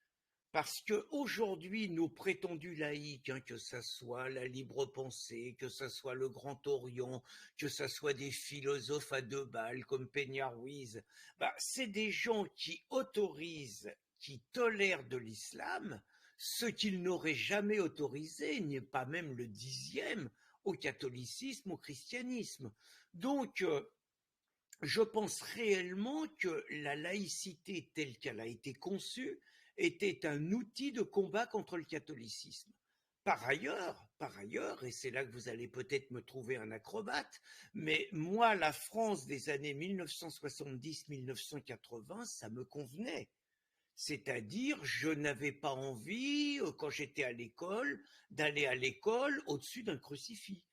Parce que aujourd'hui, nos prétendus laïcs, hein, que ça soit la libre pensée, que ça soit le Grand Orient, que ça soit des philosophes à deux balles comme Peña Ruiz, c'est des gens qui autorisent, qui tolèrent de l'islam ce qu'ils n'auraient jamais autorisé, n'est pas même le 10e, au catholicisme, au christianisme. Donc, je pense réellement que la laïcité telle qu'elle a été conçue était un outil de combat contre le catholicisme. Par ailleurs, et c'est là que vous allez peut-être me trouver un acrobate, mais moi, la France des années 1970-1980, ça me convenait. C'est-à-dire, je n'avais pas envie, quand j'étais à l'école, d'aller à l'école au-dessus d'un crucifix.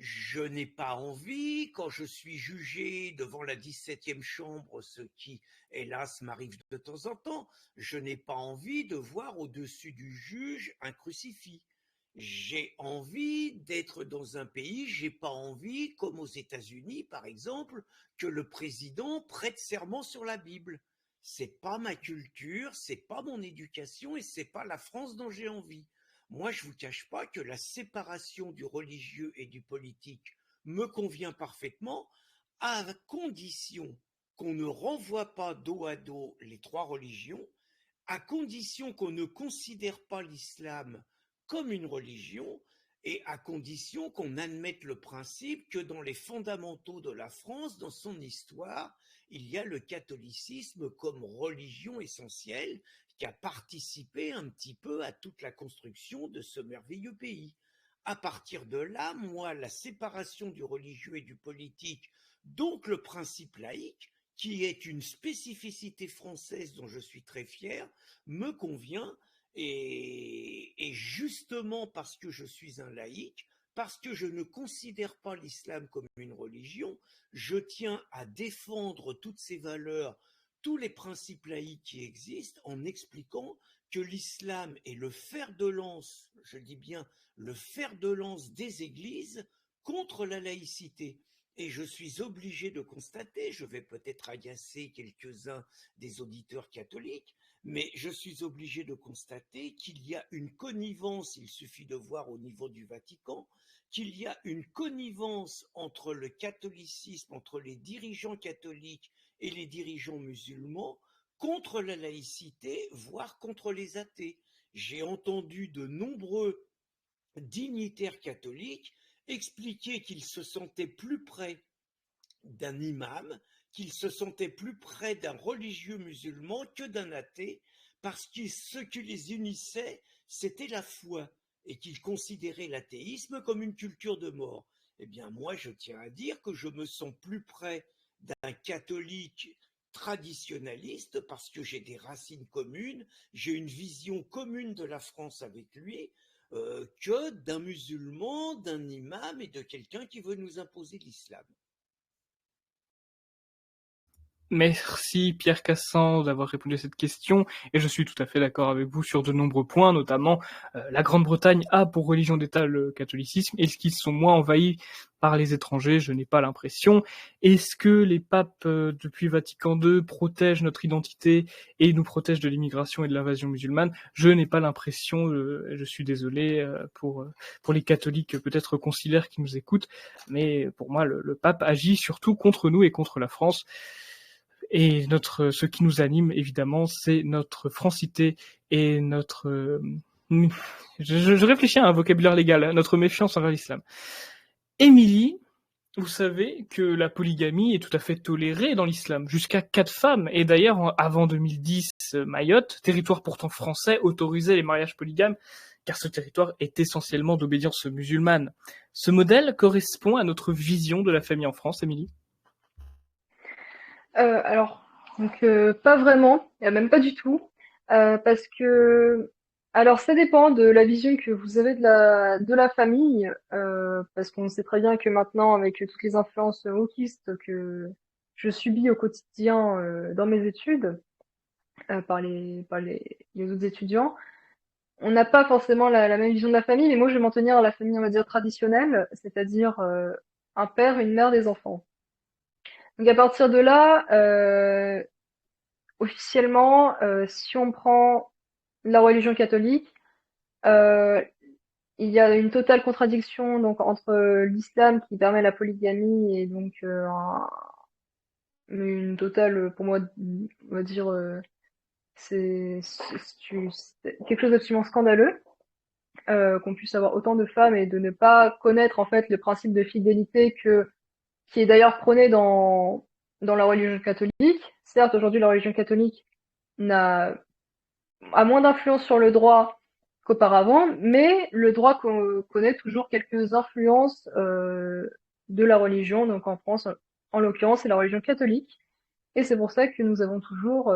Je n'ai pas envie, quand je suis jugé devant la 17e chambre, ce qui, hélas, m'arrive de temps en temps, je n'ai pas envie de voir au-dessus du juge un crucifix. J'ai envie d'être dans un pays, j'ai pas envie, comme aux États-Unis par exemple, que le président prête serment sur la Bible. C'est pas ma culture, c'est pas mon éducation et c'est pas la France dont j'ai envie. Moi, je vous cache pas que la séparation du religieux et du politique me convient parfaitement, à condition qu'on ne renvoie pas dos à dos les trois religions, à condition qu'on ne considère pas l'islam comme une religion et à condition qu'on admette le principe que dans les fondamentaux de la France, dans son histoire, il y a le catholicisme comme religion essentielle qui a participé un petit peu à toute la construction de ce merveilleux pays. À partir de là, moi, la séparation du religieux et du politique, donc le principe laïque, qui est une spécificité française dont je suis très fier, me convient et justement parce que je suis un laïc, parce que je ne considère pas l'islam comme une religion, je tiens à défendre toutes ces valeurs, tous les principes laïques qui existent en expliquant que l'islam est le fer de lance, je dis bien le fer de lance des églises contre la laïcité. Et je suis obligé de constater, je vais peut-être agacer quelques-uns des auditeurs catholiques, mais je suis obligé de constater qu'il y a une connivence, il suffit de voir au niveau du Vatican, qu'il y a une connivence entre le catholicisme, entre les dirigeants catholiques et les dirigeants musulmans, contre la laïcité, voire contre les athées. J'ai entendu de nombreux dignitaires catholiques expliquer qu'ils se sentaient plus près d'un imam, qu'ils se sentaient plus près d'un religieux musulman que d'un athée, parce que ce qui les unissait, c'était la foi, et qu'ils considéraient l'athéisme comme une culture de mort. Eh bien, moi, je tiens à dire que je me sens plus près d'un catholique traditionnaliste, parce que j'ai des racines communes, j'ai une vision commune de la France avec lui, que d'un musulman, d'un imam et de quelqu'un qui veut nous imposer l'islam. Merci Pierre Cassan d'avoir répondu à cette question, et je suis tout à fait d'accord avec vous sur de nombreux points, notamment la Grande-Bretagne a pour religion d'État le catholicisme. Est-ce qu'ils sont moins envahis par les étrangers? Je n'ai pas l'impression. Est-ce que les papes depuis Vatican II protègent notre identité et nous protègent de l'immigration et de l'invasion musulmane? Je n'ai pas l'impression, je suis désolé pour les catholiques peut-être conciliaires qui nous écoutent, mais pour moi le pape agit surtout contre nous et contre la France. Et ce qui nous anime, évidemment, c'est notre francité et je réfléchis à un vocabulaire légal, hein, notre méfiance envers l'islam. Émilie, vous savez que la polygamie est tout à fait tolérée dans l'islam, jusqu'à 4 femmes. Et d'ailleurs, avant 2010, Mayotte, territoire pourtant français, autorisait les mariages polygames, car ce territoire est essentiellement d'obédience musulmane. Ce modèle correspond à notre vision de la famille en France, Émilie? Alors, donc pas vraiment, même pas du tout, parce que, alors ça dépend de la vision que vous avez de la famille, parce qu'on sait très bien que maintenant, avec toutes les influences wokistes que je subis au quotidien dans mes études, les autres étudiants, on n'a pas forcément la même vision de la famille, mais moi je vais m'en tenir à la famille, on va dire, traditionnelle, c'est-à-dire un père, une mère, des enfants. Donc à partir de là, officiellement, si on prend la religion catholique, euh, il y a une totale contradiction donc entre l'islam qui permet la polygamie et donc une totale, pour moi, on va dire, c'est quelque chose d'absolument scandaleux qu'on puisse avoir autant de femmes et de ne pas connaître en fait le principe de fidélité qui est d'ailleurs prôné dans la religion catholique. Certes, aujourd'hui, la religion catholique n'a a moins d'influence sur le droit qu'auparavant, mais le droit connaît toujours quelques influences de la religion. Donc en France, en l'occurrence, c'est la religion catholique. Et c'est pour ça que nous avons toujours,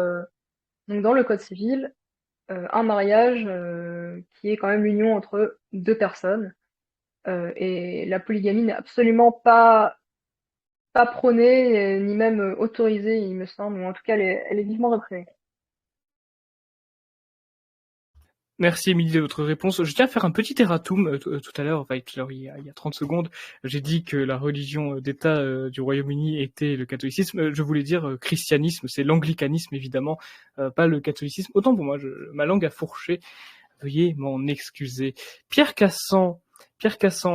donc dans le Code civil, un mariage qui est quand même l'union entre deux personnes. Et la polygamie n'est absolument pas prônée, ni même autorisée, il me semble, ou en tout cas, elle est vivement réprimée. Merci Émilie de votre réponse. Je tiens à faire un petit erratum tout à l'heure, enfin tout à l'heure il y a 30 secondes, j'ai dit que la religion d'État du Royaume-Uni était le catholicisme. Je voulais dire christianisme, c'est l'anglicanisme évidemment, pas le catholicisme. Autant pour moi, ma langue a fourché. Veuillez m'en excuser. Pierre Cassan,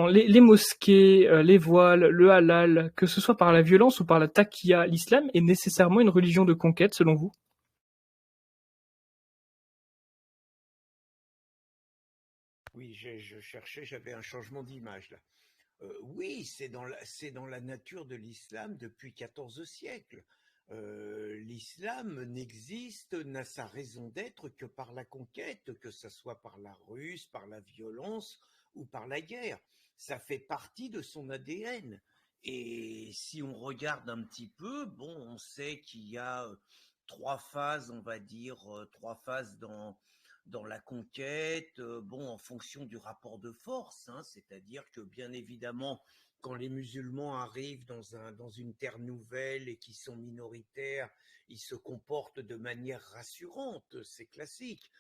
les mosquées, les voiles, le halal, que ce soit par la violence ou par la taqiyya, l'islam est nécessairement une religion de conquête selon vous? Oui, je cherchais, j'avais un changement d'image là. Oui, c'est dans la nature de l'islam depuis 14 siècles. L'islam n'a sa raison d'être que par la conquête, que ce soit par la ruse, par la violence ou par la guerre. Ça fait partie de son ADN. Et si on regarde un petit peu, bon, on sait qu'il y a trois phases, on va dire, trois phases dans la conquête, bon, en fonction du rapport de force, hein, c'est-à-dire que bien évidemment, quand les musulmans arrivent dans une terre nouvelle et qui sont minoritaires, ils se comportent de manière rassurante, c'est classique.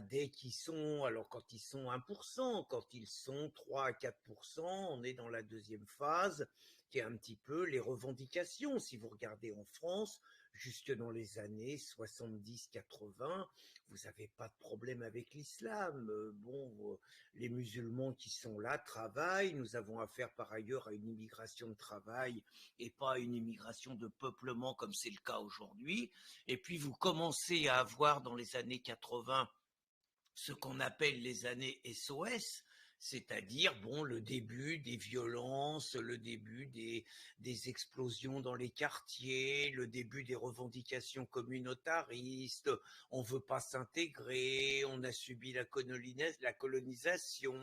Dès qu'ils sont, alors quand ils sont 1%, quand ils sont 3 à 4%, on est dans la deuxième phase, qui est un petit peu les revendications. Si vous regardez en France, jusque dans les années 70-80, vous n'avez pas de problème avec l'islam. Les musulmans qui sont là travaillent. Nous avons affaire par ailleurs à une immigration de travail et pas à une immigration de peuplement comme c'est le cas aujourd'hui. Et puis vous commencez à avoir dans les années 80 ce qu'on appelle les années SOS, c'est-à-dire bon le début des violences, le début des explosions dans les quartiers, le début des revendications communautaristes, on veut pas s'intégrer, on a subi la colonisation,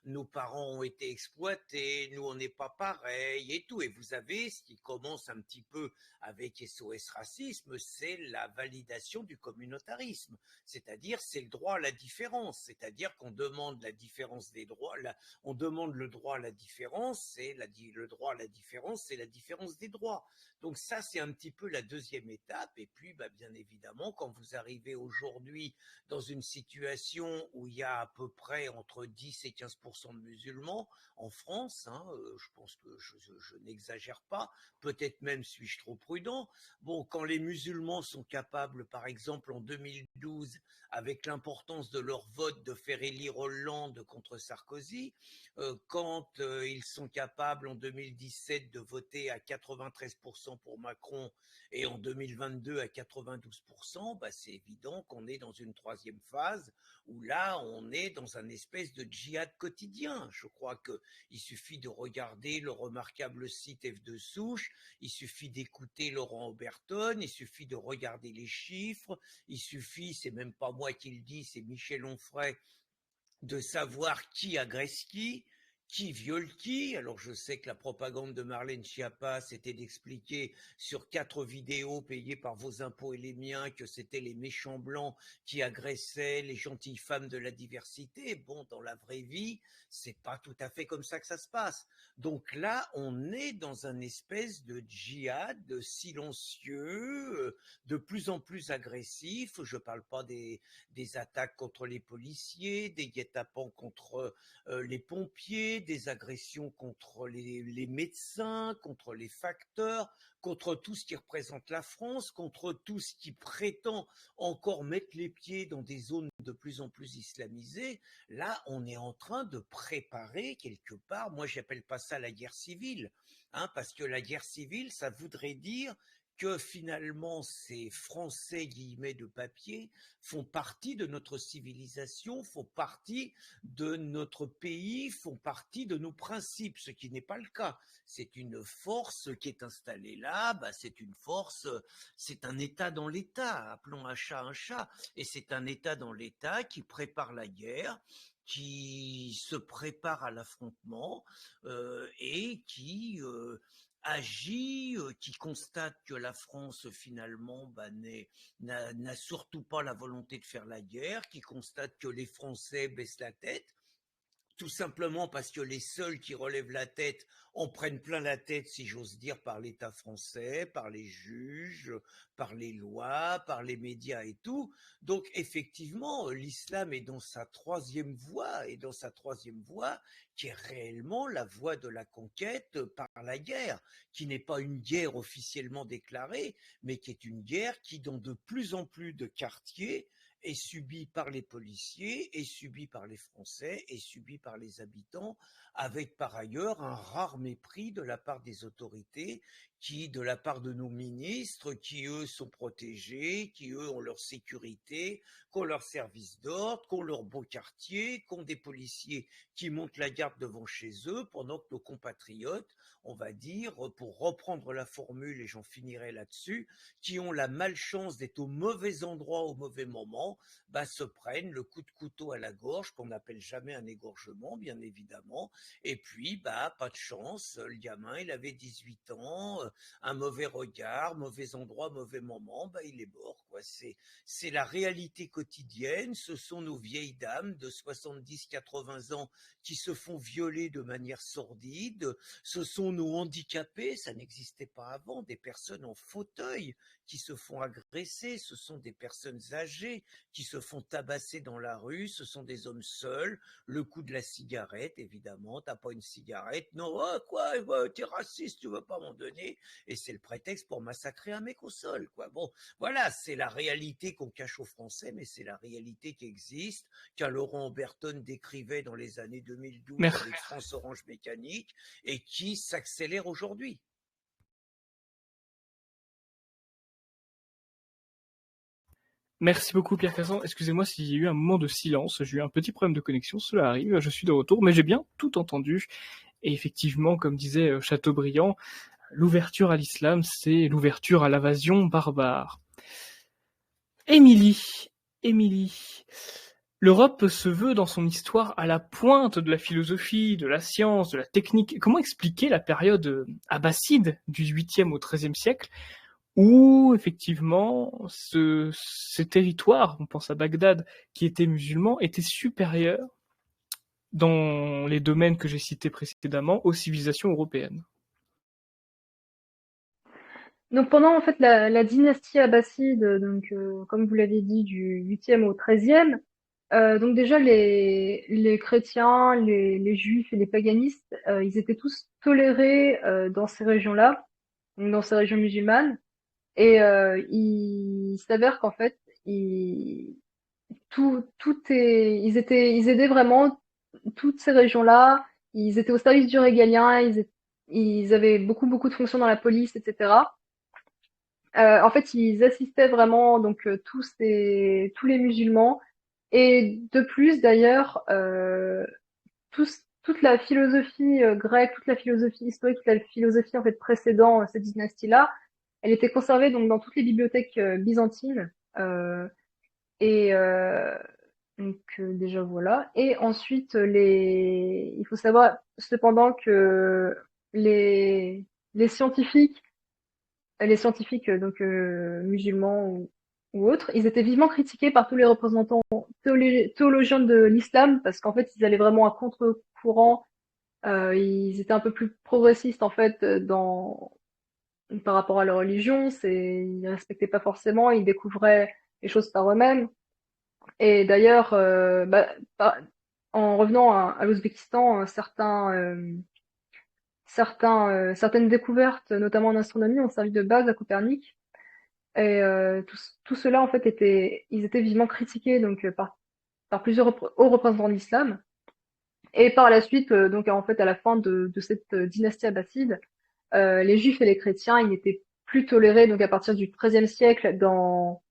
nos parents ont été exploités, nous on n'est pas pareil et tout. Et vous avez ce qui commence un petit peu avec SOS Racisme, c'est la validation du communautarisme, c'est-à-dire c'est le droit à la différence, c'est-à-dire qu'on demande la différence différence des droits. On demande le droit à la différence, le droit à la différence, c'est la différence des droits. Donc ça, c'est un petit peu la deuxième étape. Et puis, bien évidemment, quand vous arrivez aujourd'hui dans une situation où il y a à peu près entre 10 et 15% de musulmans en France, je pense que je n'exagère pas, peut-être même suis-je trop prudent. Bon, quand les musulmans sont capables, par exemple en 2012, avec l'importance de leur vote, de faire élire Hollande contre Sarkozy, quand ils sont capables en 2017 de voter à 93% pour Macron et en 2022 à 92%, c'est évident qu'on est dans une troisième phase où là, on est dans un espèce de djihad quotidien. Je crois qu'il suffit de regarder le remarquable site F2 Souche, il suffit d'écouter Laurent Oberton, il suffit de regarder les chiffres, il suffit, c'est même pas moi qui le dis, c'est Michel Onfray, de savoir qui agresse qui viole qui. Alors je sais que la propagande de Marlène Schiappa, c'était d'expliquer sur 4 vidéos payées par vos impôts et les miens que c'était les méchants blancs qui agressaient les gentilles femmes de la diversité. Bon, dans la vraie vie, c'est pas tout à fait comme ça que ça se passe. Donc là, on est dans un espèce de djihad silencieux, de plus en plus agressif. Je parle pas des attaques contre les policiers, des guet-apens contre les pompiers, des agressions contre les médecins, contre les facteurs, contre tout ce qui représente la France, contre tout ce qui prétend encore mettre les pieds dans des zones de plus en plus islamisées. Là, on est en train de préparer quelque part, moi j'appelle pas ça la guerre civile, parce que la guerre civile, ça voudrait dire que finalement ces Français guillemets de papier font partie de notre civilisation, font partie de notre pays, font partie de nos principes, ce qui n'est pas le cas. C'est une force qui est installée là, c'est une force, c'est un État dans l'État, appelons un chat, et c'est un État dans l'État qui prépare la guerre, qui se prépare à l'affrontement et qui agit, qui constate que la France finalement n'a surtout pas la volonté de faire la guerre, qui constate que les Français baissent la tête, tout simplement parce que les seuls qui relèvent la tête en prennent plein la tête, si j'ose dire, par l'État français, par les juges, par les lois, par les médias et tout. Donc effectivement, l'islam est dans sa troisième voie, qui est réellement la voie de la conquête par la guerre, qui n'est pas une guerre officiellement déclarée, mais qui est une guerre qui, dans de plus en plus de quartiers, est subie par les policiers, est subie par les Français, est subie par les habitants, avec par ailleurs un rare mépris de la part des autorités, de la part de nos ministres, qui eux sont protégés, qui eux ont leur sécurité, qui ont leur service d'ordre, qui ont leur beau quartier, qui ont des policiers qui montent la garde devant chez eux, pendant que nos compatriotes, on va dire, pour reprendre la formule, et j'en finirai là-dessus, qui ont la malchance d'être au mauvais endroit au mauvais moment, se prennent le coup de couteau à la gorge, qu'on n'appelle jamais un égorgement, bien évidemment, et puis, pas de chance, le gamin, il avait 18 ans, un mauvais regard, mauvais endroit, mauvais moment, il est mort, quoi. C'est la réalité quotidienne, ce sont nos vieilles dames de 70-80 ans qui se font violer de manière sordide, ce sont nos handicapés, ça n'existait pas avant, des personnes en fauteuil qui se font agresser, ce sont des personnes âgées qui se font tabasser dans la rue, ce sont des hommes seuls, le coup de la cigarette, évidemment, t'as pas une cigarette, non, t'es raciste, tu veux pas m'en donner, et c'est le prétexte pour massacrer un mec au sol, quoi. Bon, voilà, c'est la réalité qu'on cache aux Français, mais c'est la réalité qui existe, qu'un Laurent Oberton décrivait dans les années 2012 avec France Orange Mécanique, et qui s'accélère aujourd'hui. Merci beaucoup Pierre Cassan. Excusez-moi s'il y a eu un moment de silence, j'ai eu un petit problème de connexion, cela arrive, je suis de retour, mais j'ai bien tout entendu. Et effectivement, comme disait Chateaubriand, l'ouverture à l'islam, c'est l'ouverture à l'invasion barbare. Émilie, l'Europe se veut dans son histoire à la pointe de la philosophie, de la science, de la technique. Comment expliquer la période abbasside du 8e au 13e siècle où effectivement ces territoires, on pense à Bagdad, qui étaient musulmans, étaient supérieurs dans les domaines que j'ai cités précédemment aux civilisations européennes. Donc pendant en fait la dynastie abbasside, donc comme vous l'avez dit du 8e au 13e, donc déjà les chrétiens, les juifs et les paganistes, ils étaient tous tolérés dans ces régions-là, donc dans ces régions musulmanes, et il s'avère qu'en fait ils aidaient vraiment toutes ces régions-là, ils étaient au service du régalien, ils avaient beaucoup de fonctions dans la police, etc. En fait, ils assistaient vraiment donc tous les musulmans et de plus d'ailleurs toute la philosophie grecque, toute la philosophie historique, toute la philosophie en fait précédant cette dynastie-là, elle était conservée donc dans toutes les bibliothèques byzantines et donc déjà voilà. Et ensuite il faut savoir cependant que les les scientifiques donc musulmans ou autres, ils étaient vivement critiqués par tous les représentants théologiens de l'islam parce qu'en fait ils allaient vraiment à contre-courant, ils étaient un peu plus progressistes en fait dans par rapport à leur religion, ils respectaient pas forcément, ils découvraient les choses par eux-mêmes. Et d'ailleurs, en revenant à l'Ouzbékistan, certaines découvertes, notamment en astronomie, ont servi de base à Copernic. Et tout cela, en fait, ils étaient vivement critiqués donc par plusieurs hauts représentants de l'islam. Et par la suite, donc en fait, à la fin de cette dynastie abbasside, les juifs et les chrétiens, ils n'étaient plus tolérés. Donc à partir du XIIIe siècle, dans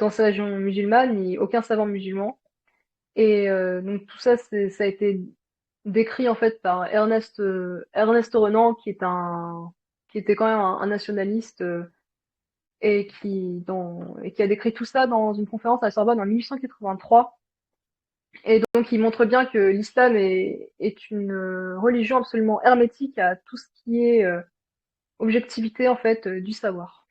ces régions musulmanes, aucun savant musulman. Et donc tout ça, ça a été décrit en fait par Ernest Renan, qui était quand même un nationaliste et qui a décrit tout ça dans une conférence à la Sorbonne en 1883. Et donc il montre bien que l'islam est une religion absolument hermétique à tout ce qui est objectivité en fait du savoir.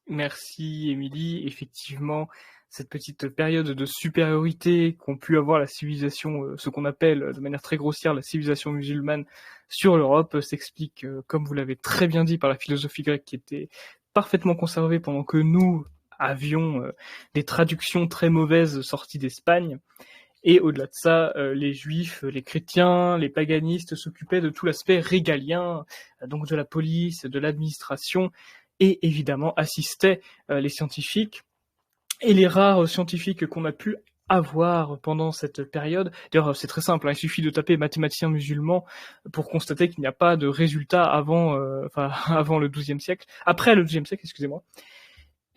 Merci Émilie. Effectivement, cette petite période de supériorité qu'ont pu avoir la civilisation, ce qu'on appelle de manière très grossière la civilisation musulmane sur l'Europe, s'explique, comme vous l'avez très bien dit, par la philosophie grecque qui était parfaitement conservée pendant que nous avions des traductions très mauvaises sorties d'Espagne. Et au-delà de ça, les juifs, les chrétiens, les paganistes s'occupaient de tout l'aspect régalien, donc de la police, de l'administration, et évidemment assistaient les scientifiques. Et les rares scientifiques qu'on a pu avoir pendant cette période, d'ailleurs c'est très simple, hein, il suffit de taper mathématiciens musulmans pour constater qu'il n'y a pas de résultat avant le XIIe siècle, après le XIIe siècle, excusez-moi.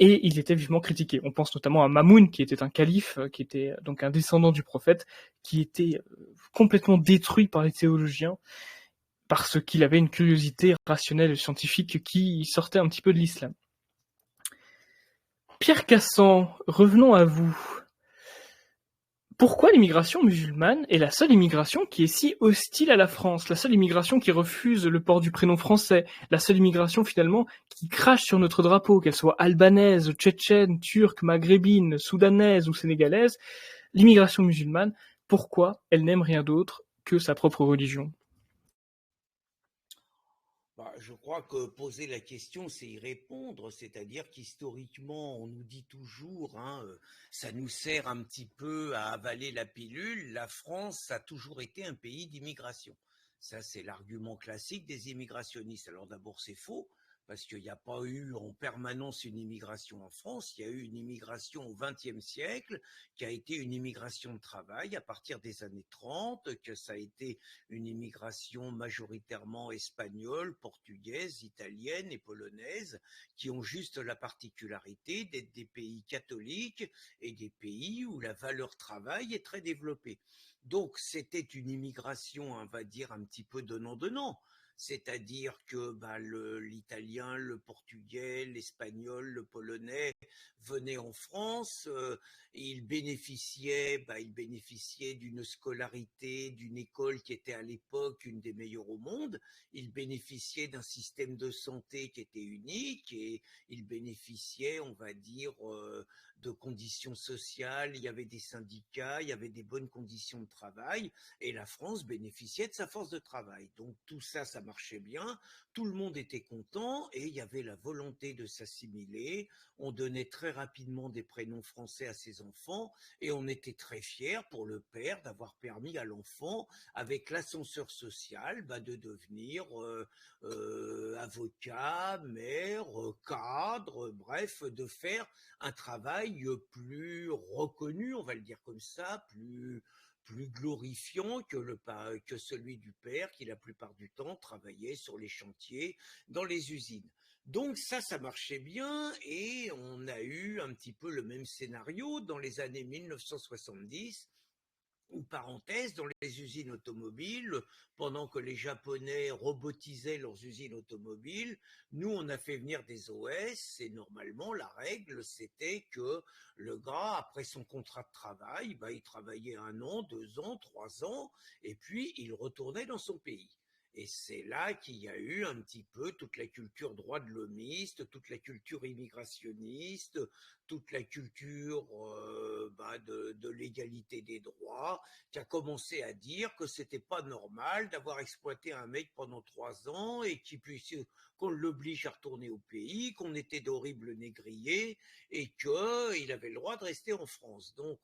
Et il était vivement critiqué. On pense notamment à Mamoun, qui était un calife, qui était donc un descendant du prophète, qui était complètement détruit par les théologiens, parce qu'il avait une curiosité rationnelle et scientifique qui sortait un petit peu de l'islam. Pierre Cassan, revenons à vous. Pourquoi l'immigration musulmane est la seule immigration qui est si hostile à la France, la seule immigration qui refuse le port du prénom français, la seule immigration finalement qui crache sur notre drapeau, qu'elle soit albanaise, tchétchène, turque, maghrébine, soudanaise ou sénégalaise, l'immigration musulmane, pourquoi elle n'aime rien d'autre que sa propre religion? Je crois que poser la question, c'est y répondre, c'est-à-dire qu'historiquement, on nous dit toujours, ça nous sert un petit peu à avaler la pilule, la France a toujours été un pays d'immigration. Ça, c'est l'argument classique des immigrationnistes. Alors d'abord, c'est faux, parce qu'il n'y a pas eu en permanence une immigration en France, il y a eu une immigration au XXe siècle, qui a été une immigration de travail à partir des années 30, que ça a été une immigration majoritairement espagnole, portugaise, italienne et polonaise, qui ont juste la particularité d'être des pays catholiques et des pays où la valeur travail est très développée. Donc c'était une immigration, on va dire, un petit peu donnant-donnant. C'est-à-dire que l'italien, le portugais, l'espagnol, le polonais venaient en France, ils bénéficiaient d'une scolarité, d'une école qui était à l'époque une des meilleures au monde, ils bénéficiaient d'un système de santé qui était unique et ils bénéficiaient, on va dire, de conditions sociales, il y avait des syndicats, il y avait des bonnes conditions de travail, et la France bénéficiait de sa force de travail. Donc tout ça, ça marchait bien, tout le monde était content, et il y avait la volonté de s'assimiler. On donnait très rapidement des prénoms français à ses enfants, et on était très fiers pour le père d'avoir permis à l'enfant, avec l'ascenseur social, de devenir avocat, maire, cadre, bref, de faire un travail plus reconnu, on va le dire comme ça, plus glorifiant que celui du père qui la plupart du temps travaillait sur les chantiers, dans les usines. Donc ça marchait bien, et on a eu un petit peu le même scénario dans les années 1970, ou parenthèse, dans les usines automobiles, pendant que les Japonais robotisaient leurs usines automobiles, nous, on a fait venir des OS, et normalement, la règle, c'était que le gars, après son contrat de travail, il travaillait 1 an, 2 ans, 3 ans, et puis il retournait dans son pays. Et c'est là qu'il y a eu un petit peu toute la culture droit de l'homiste, toute la culture immigrationniste, toute la culture de l'égalité des droits, qui a commencé à dire que c'était pas normal d'avoir exploité un mec pendant 3 ans et qu'on l'oblige à retourner au pays, qu'on était d'horribles négriers et qu'il avait le droit de rester en France. Donc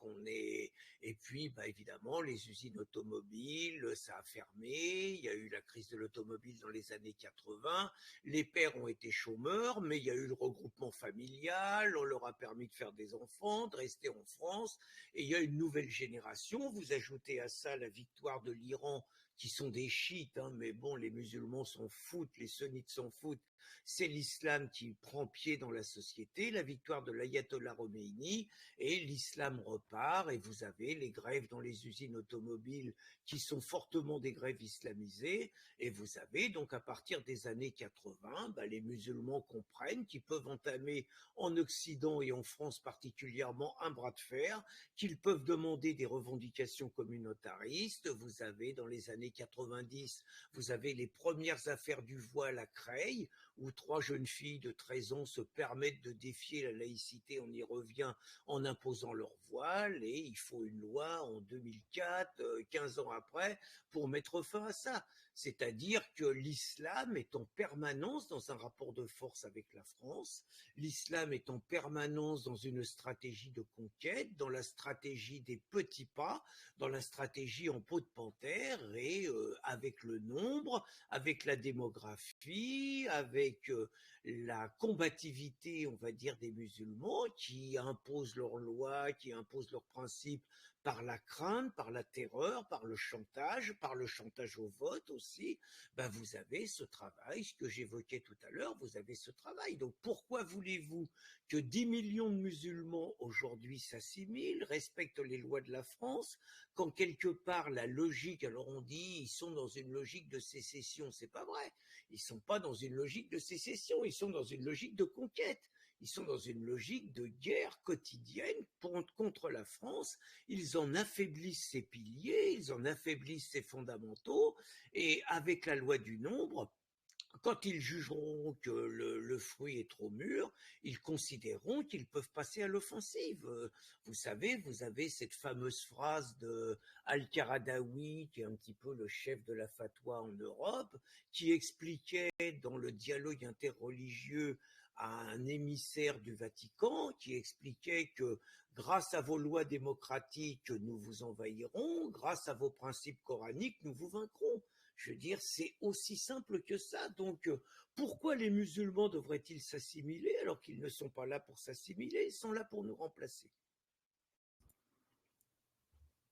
et puis évidemment les usines automobiles, ça a fermé, il y a eu la crise de l'automobile dans les années 80, les pères ont été chômeurs, mais il y a eu le regroupement familial, on leur a permis de faire des enfants, de rester en France, et il y a une nouvelle génération. Vous ajoutez à ça la victoire de l'Iran, qui sont des chiites, mais bon, les musulmans s'en foutent, les sunnites s'en foutent, c'est l'islam qui prend pied dans la société, la victoire de l'ayatollah Khomeini, et l'islam repart, et vous avez les grèves dans les usines automobiles qui sont fortement des grèves islamisées, et vous avez donc à partir des années 80, les musulmans comprennent qu'ils peuvent entamer en Occident et en France particulièrement un bras de fer, qu'ils peuvent demander des revendications communautaristes. Vous avez dans les années 90, vous avez les premières affaires du voile à Creil, où 3 jeunes filles de 13 ans se permettent de défier la laïcité, on y revient, en imposant leur voile, et il faut une loi en 2004, 15 ans après, pour mettre fin à ça. C'est-à-dire que l'islam est en permanence dans un rapport de force avec la France, l'islam est en permanence dans une stratégie de conquête, dans la stratégie des petits pas, dans la stratégie en peau de panthère, et avec le nombre, avec la démographie, avec la combativité, on va dire, des musulmans qui imposent leurs lois, qui imposent leurs principes par la crainte, par la terreur, par le chantage au vote aussi. Vous avez ce travail, ce que j'évoquais tout à l'heure, vous avez ce travail. Donc pourquoi voulez-vous que 10 millions de musulmans aujourd'hui s'assimilent, respectent les lois de la France, quand quelque part la logique, alors on dit ils sont dans une logique de sécession, c'est pas vrai. Ils sont pas dans une logique de sécession, ils sont dans une logique de conquête. Ils sont dans une logique de guerre quotidienne contre la France. Ils en affaiblissent ses piliers, ils en affaiblissent ses fondamentaux, et avec la loi du nombre, quand ils jugeront que le fruit est trop mûr, ils considéreront qu'ils peuvent passer à l'offensive. Vous savez, vous avez cette fameuse phrase de Al-Qaradawi, qui est un petit peu le chef de la fatwa en Europe, qui expliquait dans le dialogue interreligieux à un émissaire du Vatican, qui expliquait que grâce à vos lois démocratiques, nous vous envahirons, grâce à vos principes coraniques, nous vous vaincrons. Je veux dire, c'est aussi simple que ça. Donc, pourquoi les musulmans devraient-ils s'assimiler alors qu'ils ne sont pas là pour s'assimiler, ils sont là pour nous remplacer.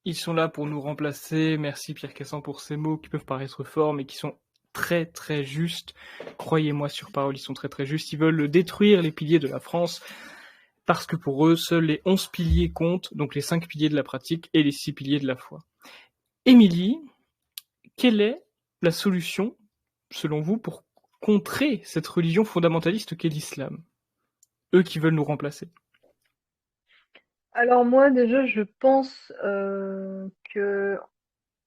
Ils sont là pour nous remplacer. Merci Pierre Cassan pour ces mots qui peuvent paraître forts, mais qui sont très très justes. Croyez-moi sur parole, ils sont très très justes. Ils veulent détruire les piliers de la France, parce que pour eux, seuls les 11 piliers comptent, donc les 5 piliers de la pratique et les 6 piliers de la foi. Émilie, quelle est la solution, selon vous, pour contrer cette religion fondamentaliste qu'est l'islam? Eux qui veulent nous remplacer. Alors moi déjà je pense que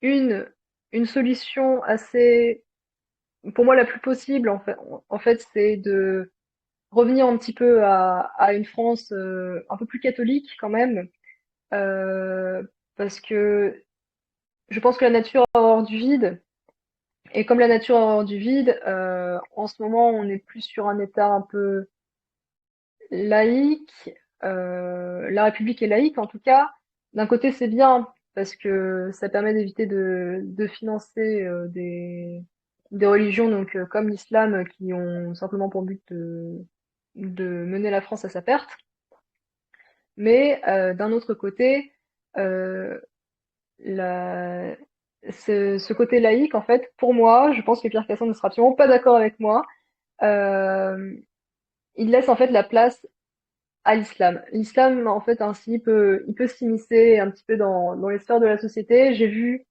une une solution assez, pour moi la plus possible en fait c'est de revenir un petit peu à une France un peu plus catholique quand même, euh, parce que je pense que la nature a horreur du vide, et comme la nature a horreur du vide, en ce moment on est plus sur un État un peu laïque, la République est laïque en tout cas. D'un côté c'est bien, parce que ça permet d'éviter de financer des religions donc comme l'islam qui ont simplement pour but de mener la France à sa perte. Mais d'un autre côté, euh, la, ce côté laïque, en fait, pour moi, je pense que Pierre Casson ne sera absolument pas d'accord avec moi. euh, il laisse en fait la place à l'islam. L'islam, en fait, ainsi, il peut s'immiscer un petit peu dans les sphères de la société. J'ai vu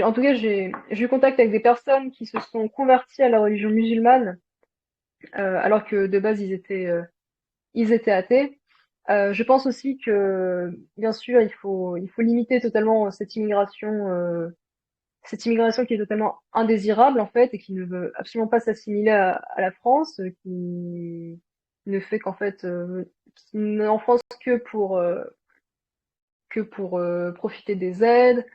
en tout cas, j'ai eu contact avec des personnes qui se sont converties à la religion musulmane, alors que de base ils étaient athées. Je pense aussi que, bien sûr, il faut limiter totalement cette immigration qui est totalement indésirable en fait et qui ne veut absolument pas s'assimiler à la France, qui ne fait qu'en fait, qui n'est en France que pour profiter des aides,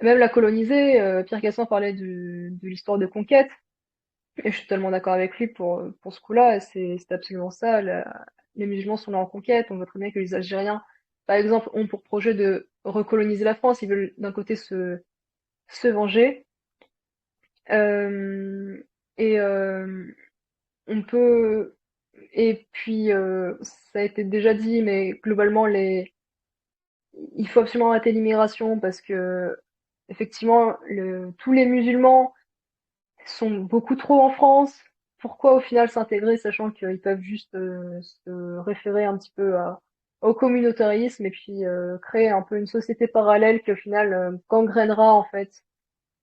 même la coloniser. Pierre Cassan parlait de l'histoire de conquête. Et je suis totalement d'accord avec lui pour ce coup-là. C'est absolument ça. Les musulmans sont là en conquête. On voit très bien que les Algériens, par exemple, ont pour projet de recoloniser la France. Ils veulent d'un côté se venger. Euh, et on peut. Et puis, ça a été déjà dit, mais globalement, il faut absolument arrêter l'immigration parce que, effectivement, tous les musulmans sont beaucoup trop en France. Pourquoi au final s'intégrer, sachant qu'ils peuvent juste se référer un petit peu au communautarisme et puis créer un peu une société parallèle qui au final gangrènera en fait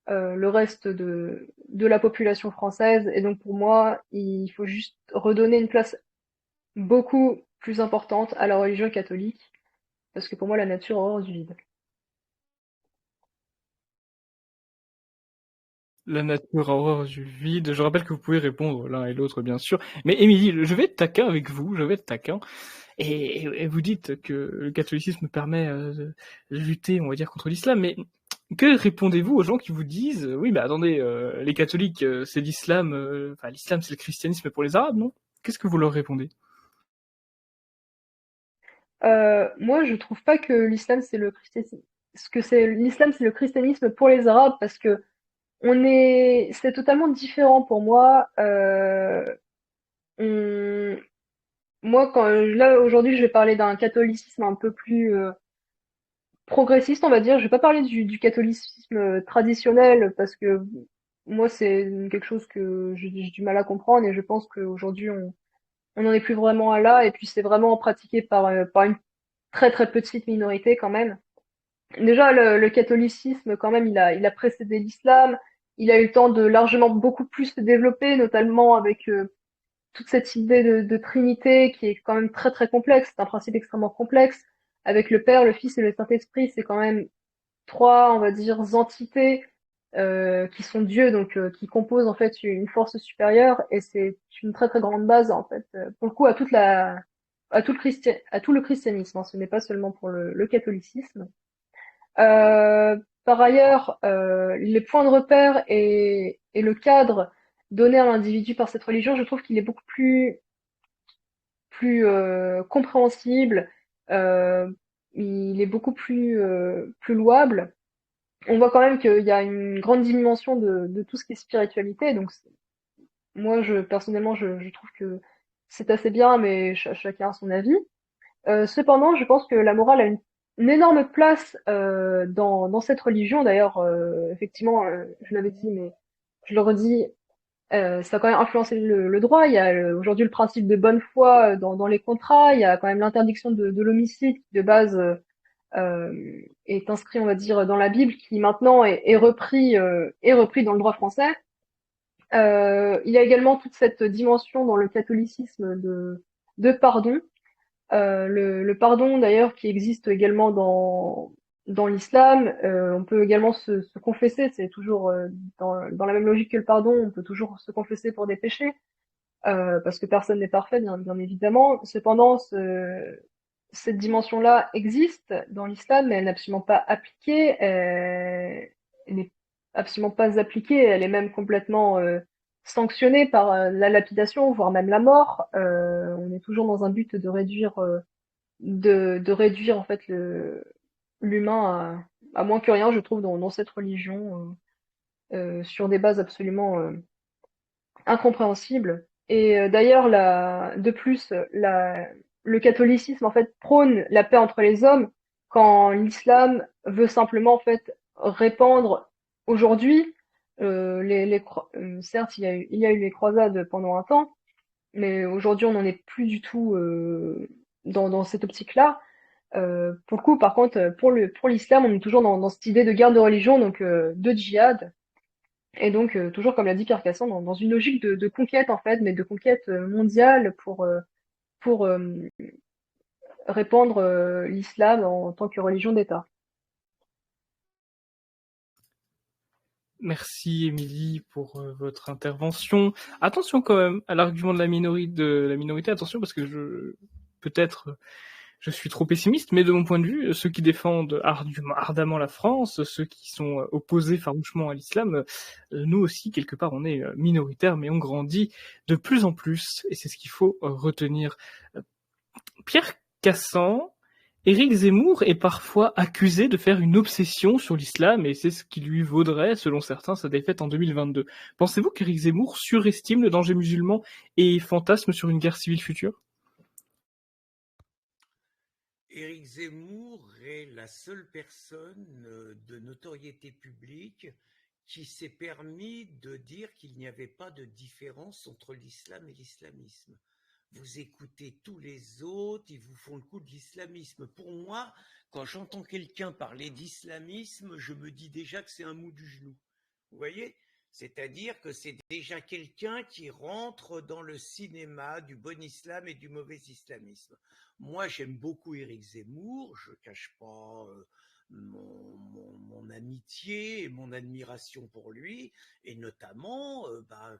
le reste de la population française. Et donc pour moi, il faut juste redonner une place beaucoup plus importante à la religion catholique, parce que pour moi la nature a horreur du vide. La nature a horreur du vide. Je rappelle que vous pouvez répondre l'un et l'autre, bien sûr. Mais Émilie, je vais être taquin avec vous, je vais être taquin. Et vous dites que le catholicisme permet de lutter, on va dire, contre l'islam. Mais que répondez-vous aux gens qui vous disent, oui, mais attendez, les catholiques, c'est l'islam, enfin l'islam, c'est le christianisme pour les Arabes, non? Qu'est-ce que vous leur répondez? Moi, je trouve pas que l'islam c'est le christianisme. Ce que c'est l'islam, c'est le christianisme pour les Arabes, parce que c'est totalement différent pour moi. On- Moi, là aujourd'hui, je vais parler d'un catholicisme un peu plus progressiste, on va dire. Je vais pas parler du catholicisme traditionnel parce que moi, c'est quelque chose que j'ai du mal à comprendre et je pense qu'aujourd'hui, on n'en est plus vraiment à là. Et puis, c'est vraiment pratiqué par une très très petite minorité quand même. Déjà, le catholicisme, quand même, il a précédé l'islam. Il a eu le temps de largement beaucoup plus se développer, notamment avec toute cette idée de Trinité qui est quand même très très complexe. C'est un principe extrêmement complexe. Avec le Père, le Fils et le Saint-Esprit, c'est quand même trois, on va dire, entités qui sont Dieu, donc qui composent en fait une force supérieure. Et c'est une très très grande base en fait, pour le coup, à tout le christianisme. Hein. Ce n'est pas seulement pour le catholicisme. Par ailleurs, les points de repère et le cadre donné à l'individu par cette religion, je trouve qu'il est beaucoup plus compréhensible, euh, il est beaucoup plus louable. On voit quand même qu'il y a une grande dimension de tout ce qui est spiritualité, donc moi, personnellement, je trouve que c'est assez bien, mais chacun a son avis. Cependant, je pense que la morale a une énorme place dans cette religion. D'ailleurs, effectivement, je l'avais dit, mais je le redis, ça a quand même influencé le droit. Il y a aujourd'hui le principe de bonne foi dans les contrats. Il y a quand même l'interdiction de l'homicide qui, de base, est inscrit, on va dire, dans la Bible, qui maintenant est repris dans le droit français. Il y a également toute cette dimension dans le catholicisme de pardon. Le pardon d'ailleurs qui existe également dans l'islam, on peut également se confesser, c'est toujours dans la même logique que le pardon, on peut toujours se confesser pour des péchés. parce que personne n'est parfait, bien évidemment. Cependant, cette dimension-là existe dans l'islam, mais elle n'est absolument pas appliquée. Elle n'est absolument pas appliquée. Elle est même complètement sanctionnée par la lapidation, voire même la mort. On est toujours dans un but de réduire, de réduire en fait l'humain à moins que rien, je trouve, dans cette religion, sur des bases absolument incompréhensible. Et d'ailleurs, de plus, le catholicisme en fait prône la paix entre les hommes, quand l'islam veut simplement en fait répandre aujourd'hui. Certes, il y a eu les croisades pendant un temps, mais aujourd'hui, on n'en est plus du tout dans cette optique-là. Pour le coup, par contre, pour l'islam, on est toujours dans cette idée de guerre de religion, donc de djihad, et donc, toujours comme l'a dit Pierre Cassand, dans une logique de conquête en fait, mais de conquête mondiale pour répandre l'islam en tant que religion d'État. Merci Émilie pour votre intervention. Attention quand même à l'argument de la minorité, attention parce que peut-être je suis trop pessimiste, mais de mon point de vue, ceux qui défendent ardemment la France, ceux qui sont opposés farouchement à l'islam, nous aussi, quelque part, on est minoritaires, mais on grandit de plus en plus, et c'est ce qu'il faut retenir. Pierre Cassand, Éric Zemmour est parfois accusé de faire une obsession sur l'islam, et c'est ce qui lui vaudrait, selon certains, sa défaite en 2022. Pensez-vous qu'Éric Zemmour surestime le danger musulman et fantasme sur une guerre civile future ? Éric Zemmour est la seule personne de notoriété publique qui s'est permis de dire qu'il n'y avait pas de différence entre l'islam et l'islamisme. Vous écoutez tous les autres, ils vous font le coup de l'islamisme. Pour moi, quand j'entends quelqu'un parler d'islamisme, je me dis déjà que c'est un mot du genou. Vous voyez ? C'est-à-dire que c'est déjà quelqu'un qui rentre dans le cinéma du bon islam et du mauvais islamisme. Moi, j'aime beaucoup Éric Zemmour, je ne cache pas mon amitié et mon admiration pour lui, et notamment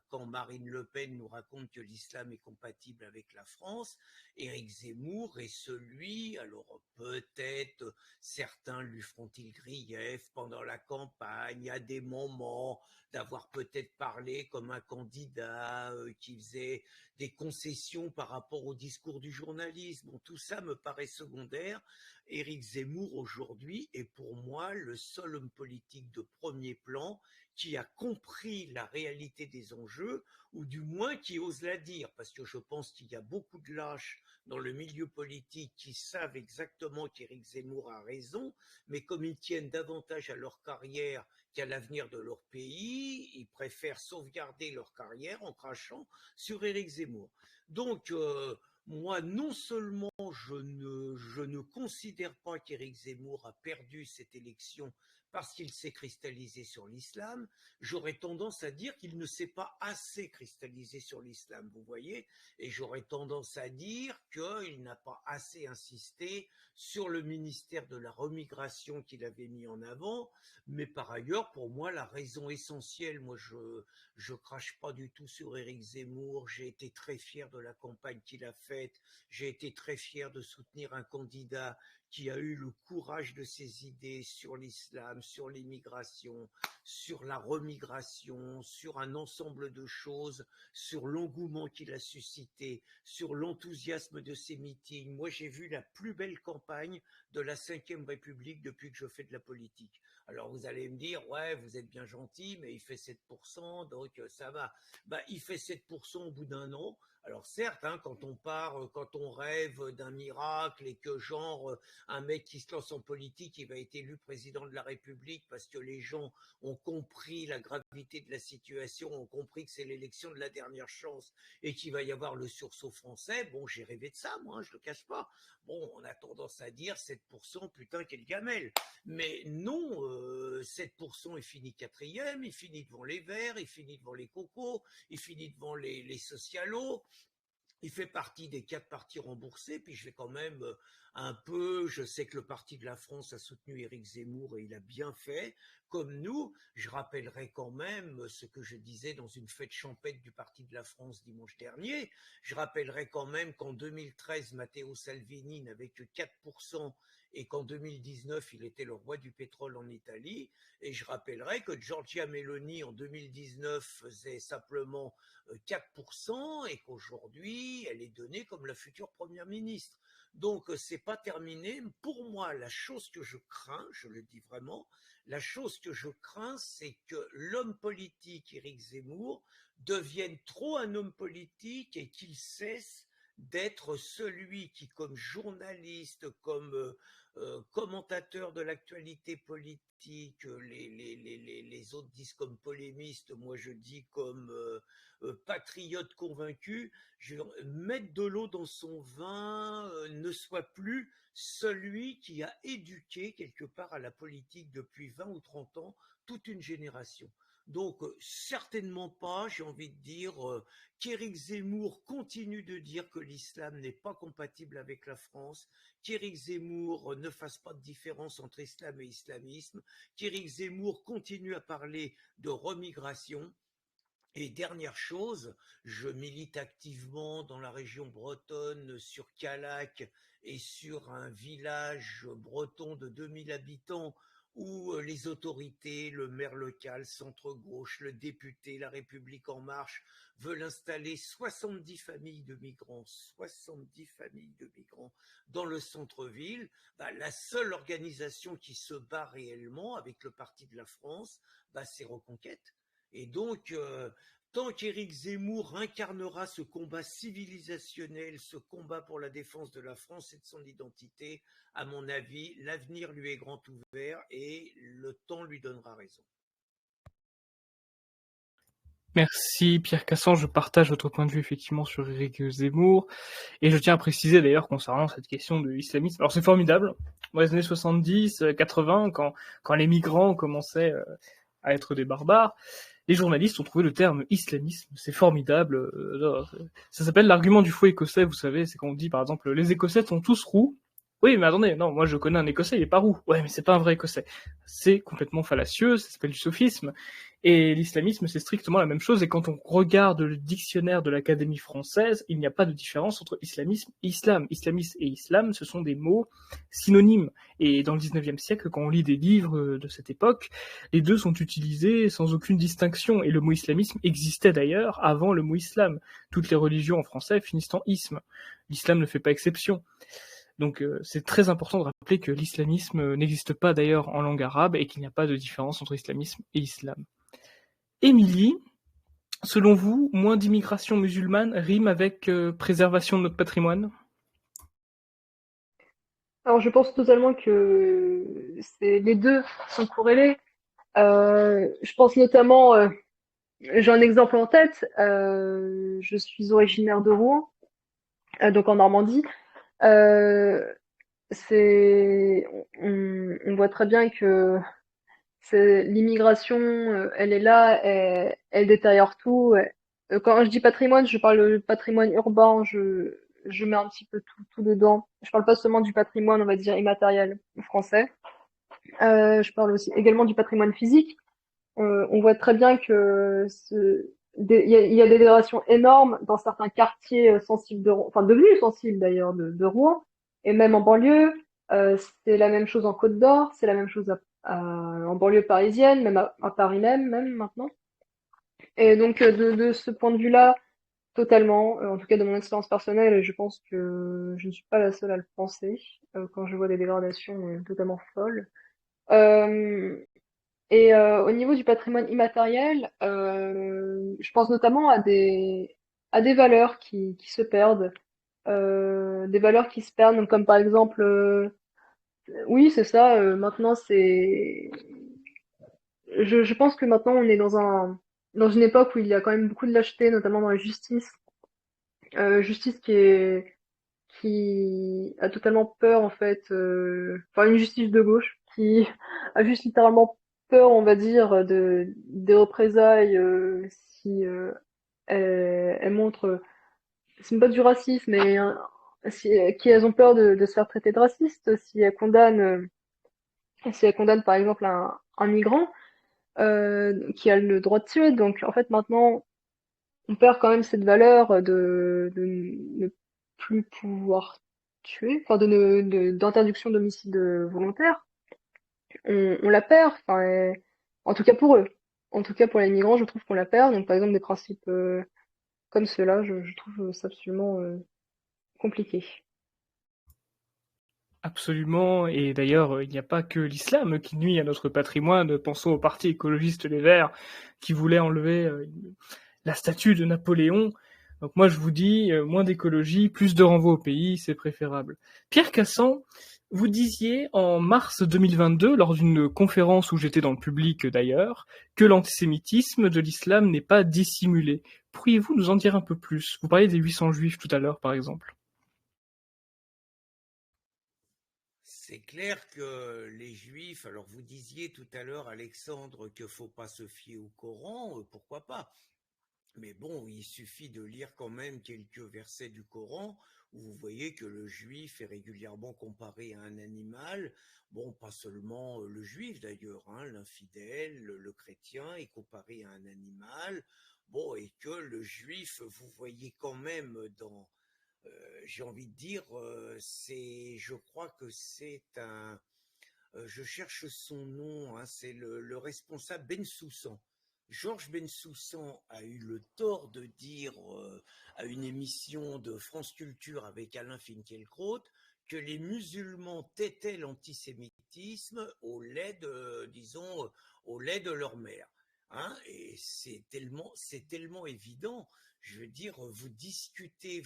quand Marine Le Pen nous raconte que l'islam est compatible avec la France, Éric Zemmour est celui, alors peut-être certains lui feront-ils grief pendant la campagne, à des moments, d'avoir peut-être parlé comme un candidat qui faisait des concessions par rapport au discours du journalisme. Bon, tout ça me paraît secondaire. Éric Zemmour, aujourd'hui, est pour moi le seul homme politique de premier plan qui a compris la réalité des enjeux, ou du moins qui ose la dire, parce que je pense qu'il y a beaucoup de lâches dans le milieu politique qui savent exactement qu'Éric Zemmour a raison, mais comme ils tiennent davantage à leur carrière qu'à l'avenir de leur pays, ils préfèrent sauvegarder leur carrière en crachant sur Éric Zemmour. Donc, moi, non seulement je ne considère pas qu'Éric Zemmour a perdu cette élection parce qu'il s'est cristallisé sur l'islam, j'aurais tendance à dire qu'il ne s'est pas assez cristallisé sur l'islam, vous voyez, et j'aurais tendance à dire qu'il n'a pas assez insisté sur le ministère de la remigration qu'il avait mis en avant, mais par ailleurs, pour moi, la raison essentielle, moi je crache pas du tout sur Éric Zemmour, j'ai été très fier de la campagne qu'il a faite, j'ai été très fier de soutenir un candidat qui a eu le courage de ses idées sur l'islam, sur l'immigration, sur la remigration, sur un ensemble de choses, sur l'engouement qu'il a suscité, sur l'enthousiasme de ses meetings. Moi, j'ai vu la plus belle campagne de la Ve République depuis que je fais de la politique. Alors vous allez me dire, ouais, vous êtes bien gentil, mais il fait 7%, donc ça va. Il fait 7% au bout d'un an. Alors certes, hein, quand on rêve d'un miracle et que genre un mec qui se lance en politique, il va être élu président de la République parce que les gens ont compris la gravité de la situation, ont compris que c'est l'élection de la dernière chance et qu'il va y avoir le sursaut français. Bon, j'ai rêvé de ça, moi, je le cache pas. Bon, on a tendance à dire 7%, putain, quelle gamelle. Mais non, 7% il finit quatrième, il finit devant les Verts, il finit devant les Cocos, il finit devant les socialos. Il fait partie des 4 partis remboursés, puis je vais quand même un peu, je sais que le Parti de la France a soutenu Éric Zemmour et il a bien fait, comme nous. Je rappellerai quand même ce que je disais dans une fête champêtre du Parti de la France dimanche dernier. Je rappellerai quand même qu'en 2013, Matteo Salvini n'avait que 4% et qu'en 2019, il était le roi du pétrole en Italie. Et je rappellerai que Giorgia Meloni, en 2019, faisait simplement 4% et qu'aujourd'hui, elle est donnée comme la future première ministre. Donc, c'est pas terminé. Pour moi, la chose que je crains, je le dis vraiment, la chose que je crains, c'est que l'homme politique, Éric Zemmour, devienne trop un homme politique et qu'il cesse d'être celui qui, comme journaliste, comme commentateur de l'actualité politique, les autres disent comme polémiste, moi je dis comme patriote convaincu, mettre de l'eau dans son vin, ne soit plus celui qui a éduqué quelque part à la politique depuis 20 ou 30 ans toute une génération. Donc certainement pas, j'ai envie de dire qu'Éric Zemmour continue de dire que l'islam n'est pas compatible avec la France, qu'Éric Zemmour ne fasse pas de différence entre islam et islamisme, qu'Éric Zemmour continue à parler de remigration. Et dernière chose, je milite activement dans la région bretonne sur Calac et sur un village breton de 2000 habitants où les autorités, le maire local, centre-gauche, le député, la République en marche veulent installer 70 familles de migrants, 70 familles de migrants dans le centre-ville. La seule organisation qui se bat réellement avec le Parti de la France, c'est Reconquête. Et donc, tant qu'Éric Zemmour incarnera ce combat civilisationnel, ce combat pour la défense de la France et de son identité, à mon avis, l'avenir lui est grand ouvert et le temps lui donnera raison. Merci Pierre Cassan, je partage votre point de vue effectivement sur Éric Zemmour, et je tiens à préciser d'ailleurs concernant cette question de l'islamisme, alors c'est formidable, dans les années 70, 80, quand les migrants commençaient à être des barbares, les journalistes ont trouvé le terme islamisme, c'est formidable, ça s'appelle l'argument du faux écossais, vous savez, c'est quand on dit par exemple les Écossais sont tous roux. Oui, mais attendez, non, moi je connais un Écossais, il est pas roux. Ouais, mais c'est pas un vrai Écossais. C'est complètement fallacieux, ça s'appelle du sophisme. Et l'islamisme, c'est strictement la même chose. Et quand on regarde le dictionnaire de l'Académie française, il n'y a pas de différence entre islamisme et islam. Islamisme et islam, ce sont des mots synonymes. Et dans le 19e siècle, quand on lit des livres de cette époque, les deux sont utilisés sans aucune distinction. Et le mot islamisme existait d'ailleurs avant le mot islam. Toutes les religions en français finissent en isme. L'islam ne fait pas exception. Donc c'est très important de rappeler que l'islamisme n'existe pas d'ailleurs en langue arabe et qu'il n'y a pas de différence entre islamisme et islam. Émilie, selon vous, moins d'immigration musulmane rime avec préservation de notre patrimoine ? Alors je pense totalement que les deux sont corrélés. Je pense notamment, j'ai un exemple en tête, je suis originaire de Rouen, donc en Normandie. Euh, on voit très bien que l'immigration, elle est là, elle détériore tout. Quand je dis patrimoine, je parle de patrimoine urbain, je mets un petit peu tout dedans. Je parle pas seulement du patrimoine, on va dire, immatériel français. Je parle aussi également du patrimoine physique. On voit très bien que il y a des dégradations énormes dans certains quartiers sensibles enfin devenus sensibles d'ailleurs de Rouen, et même en banlieue. C'est la même chose en Côte d'Or, c'est la même chose en banlieue parisienne, même à Paris même maintenant. Et donc de ce point de vue-là, totalement, en tout cas de mon expérience personnelle, et je pense que je ne suis pas la seule à le penser quand je vois des dégradations totalement folles. Euh, au niveau du patrimoine immatériel, je pense notamment à des valeurs qui se perdent, des valeurs qui se perdent, donc comme par exemple, oui, c'est ça. Maintenant, je pense que maintenant on est dans une époque où il y a quand même beaucoup de lâcheté, notamment dans la justice, justice qui a totalement peur en fait, enfin une justice de gauche qui a juste littéralement peur, on va dire, des représailles si elle montre c'est pas du racisme, mais qui elles ont peur de se faire traiter de raciste si elles condamnent par exemple un migrant qui a le droit de tuer. Donc en fait maintenant on perd quand même cette valeur de ne plus pouvoir tuer, enfin d'interdiction d'homicide volontaire. On la perd, enfin, en tout cas pour eux. En tout cas pour les migrants, je trouve qu'on la perd. Donc par exemple des principes comme ceux-là, je trouve ça absolument compliqué. Absolument, et d'ailleurs, il n'y a pas que l'islam qui nuit à notre patrimoine. Pensons au parti écologiste Les Verts qui voulait enlever la statue de Napoléon. Donc moi, je vous dis, moins d'écologie, plus de renvoi au pays, c'est préférable. Pierre Cassan, vous disiez en mars 2022, lors d'une conférence où j'étais dans le public d'ailleurs, que l'antisémitisme de l'islam n'est pas dissimulé. Pourriez-vous nous en dire un peu plus? Vous parliez des 800 juifs tout à l'heure, par exemple. C'est clair que les Juifs, alors vous disiez tout à l'heure, Alexandre, qu'il ne faut pas se fier au Coran, pourquoi pas? Mais bon, il suffit de lire quand même quelques versets du Coran où vous voyez que le juif est régulièrement comparé à un animal. Bon, pas seulement le juif d'ailleurs, hein, l'infidèle, le chrétien est comparé à un animal. Bon, et que le juif, vous voyez quand même dans, j'ai envie de dire, je crois que c'est je cherche son nom, hein, c'est le responsable Ben Soussan. Georges Bensoussan a eu le tort de dire à une émission de France Culture avec Alain Finkielkraut que les musulmans têtaient l'antisémitisme au lait de, disons, au lait de leur mère. Hein, et c'est tellement évident. Je veux dire, vous discutez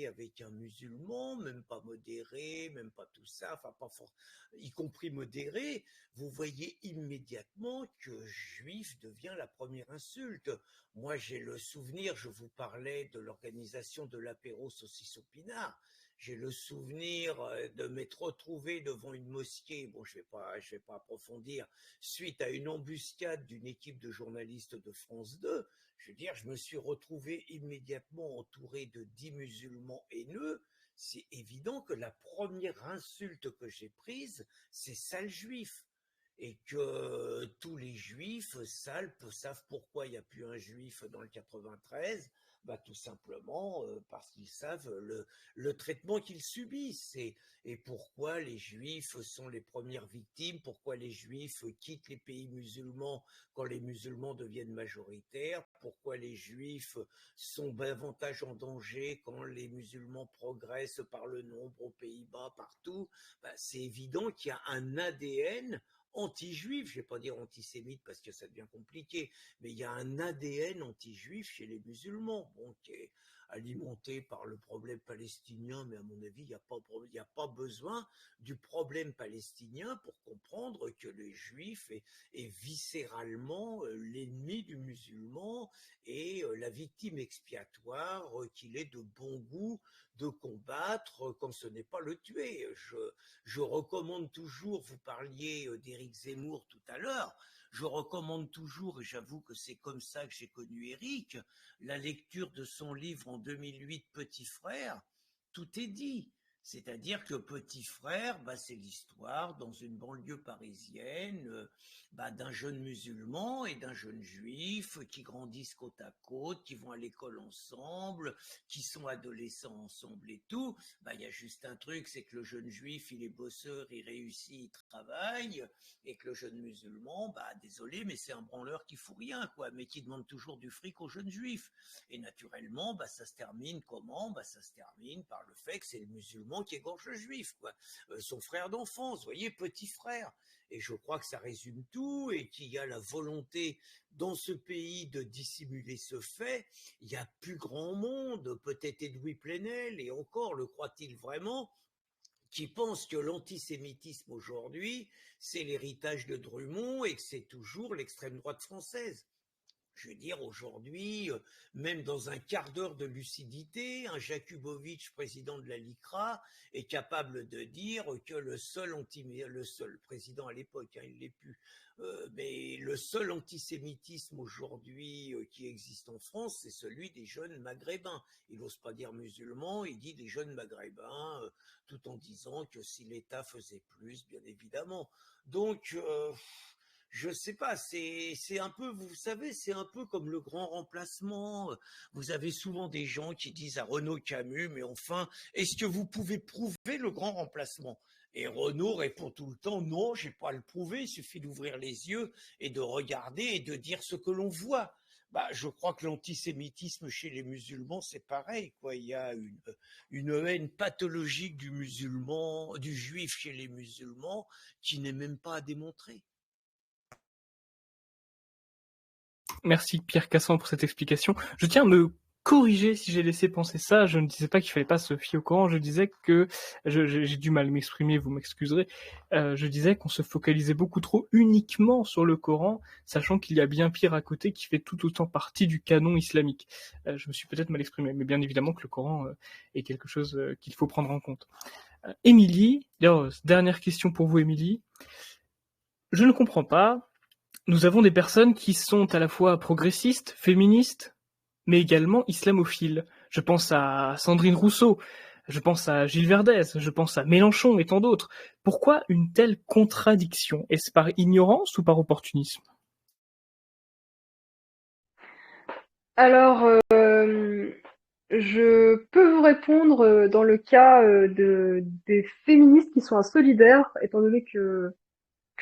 avec un musulman, même pas modéré, même pas tout ça, enfin pas fort, y compris modéré, vous voyez immédiatement que juif devient la première insulte. Moi, j'ai le souvenir, je vous parlais de l'organisation de l'apéro saucisse au pinard. J'ai le souvenir de m'être retrouvé devant une mosquée. Bon, je vais pas approfondir. Suite à une embuscade d'une équipe de journalistes de France 2, je veux dire, je me suis retrouvé immédiatement entouré de 10 musulmans haineux. C'est évident que la première insulte que j'ai prise, c'est sale juif. Et que tous les juifs savent pourquoi il n'y a plus un juif dans le 93. Bah, tout simplement parce qu'ils savent le traitement qu'ils subissent et pourquoi les juifs sont les premières victimes, pourquoi les juifs quittent les pays musulmans quand les musulmans deviennent majoritaires, pourquoi les juifs sont davantage en danger quand les musulmans progressent par le nombre aux Pays-Bas, partout. Bah, c'est évident qu'il y a un ADN anti-juif, je ne vais pas dire antisémite parce que ça devient compliqué, mais il y a un ADN anti-juif chez les musulmans, bon, qui est alimenté par le problème palestinien, mais à mon avis, il n'y a pas besoin du problème palestinien pour comprendre que le juif est viscéralement l'ennemi du musulman et la victime expiatoire qu'il est de bon goût de combattre quand ce n'est pas le tuer. Je recommande toujours, vous parliez d'Éric Zemmour tout à l'heure, je recommande toujours, et j'avoue que c'est comme ça que j'ai connu Éric, la lecture de son livre en 2008, Petit Frère, tout est dit. C'est-à-dire que Petit Frère, bah, c'est l'histoire dans une banlieue parisienne bah, d'un jeune musulman et d'un jeune juif qui grandissent côte à côte, qui vont à l'école ensemble, qui sont adolescents ensemble et tout. Bah, il y a juste un truc, c'est que le jeune juif, il est bosseur, il réussit, il travaille, et que le jeune musulman, bah, désolé, mais c'est un branleur qui fout rien, quoi, mais qui demande toujours du fric aux jeunes juifs. Et naturellement, bah, ça se termine comment? Bah, ça se termine par le fait que c'est le musulman qui égorge le juif, quoi. Son frère d'enfance, vous voyez, petit frère. Et je crois que ça résume tout et qu'il y a la volonté dans ce pays de dissimuler ce fait. Il n'y a plus grand monde, peut-être Edoui Plenel, et encore, le croit-il vraiment, qui pense que l'antisémitisme aujourd'hui, c'est l'héritage de Drummond et que c'est toujours l'extrême droite française. Je veux dire, aujourd'hui, même dans un quart d'heure de lucidité, un Jakubowicz, président de la LICRA, est capable de dire que le seul président à l'époque, hein, il l'est plus, mais le seul antisémitisme aujourd'hui qui existe en France, c'est celui des jeunes maghrébins. Il n'ose pas dire musulmans, il dit des jeunes maghrébins, tout en disant que si l'État faisait plus, bien évidemment. Donc, je sais pas, c'est un peu, vous savez, c'est un peu comme le grand remplacement. Vous avez souvent des gens qui disent à Renaud Camus, mais enfin, est-ce que vous pouvez prouver le grand remplacement? Et Renaud répond tout le temps, non, j'ai pas à le prouver, il suffit d'ouvrir les yeux et de regarder et de dire ce que l'on voit. Bah, je crois que l'antisémitisme chez les musulmans, c'est pareil, quoi. Il y a une haine pathologique du musulman, du juif chez les musulmans, qui n'est même pas à démontrer. Merci Pierre Cassan pour cette explication. Je tiens à me corriger si j'ai laissé penser ça. Je ne disais pas qu'il fallait pas se fier au Coran. Je disais que j'ai du mal à m'exprimer. Vous m'excuserez. Je disais qu'on se focalisait beaucoup trop uniquement sur le Coran, sachant qu'il y a bien pire à côté qui fait tout autant partie du canon islamique. Je me suis peut-être mal exprimé, mais bien évidemment que le Coran est quelque chose qu'il faut prendre en compte. Émilie, dernière question pour vous, Émilie. Je ne comprends pas. Nous avons des personnes qui sont à la fois progressistes, féministes, mais également islamophiles. Je pense à Sandrine Rousseau, je pense à Gilles Verdez, je pense à Mélenchon et tant d'autres. Pourquoi une telle contradiction? Est-ce par ignorance ou par opportunisme? Alors, je peux vous répondre dans le cas des féministes qui sont solidaires, étant donné que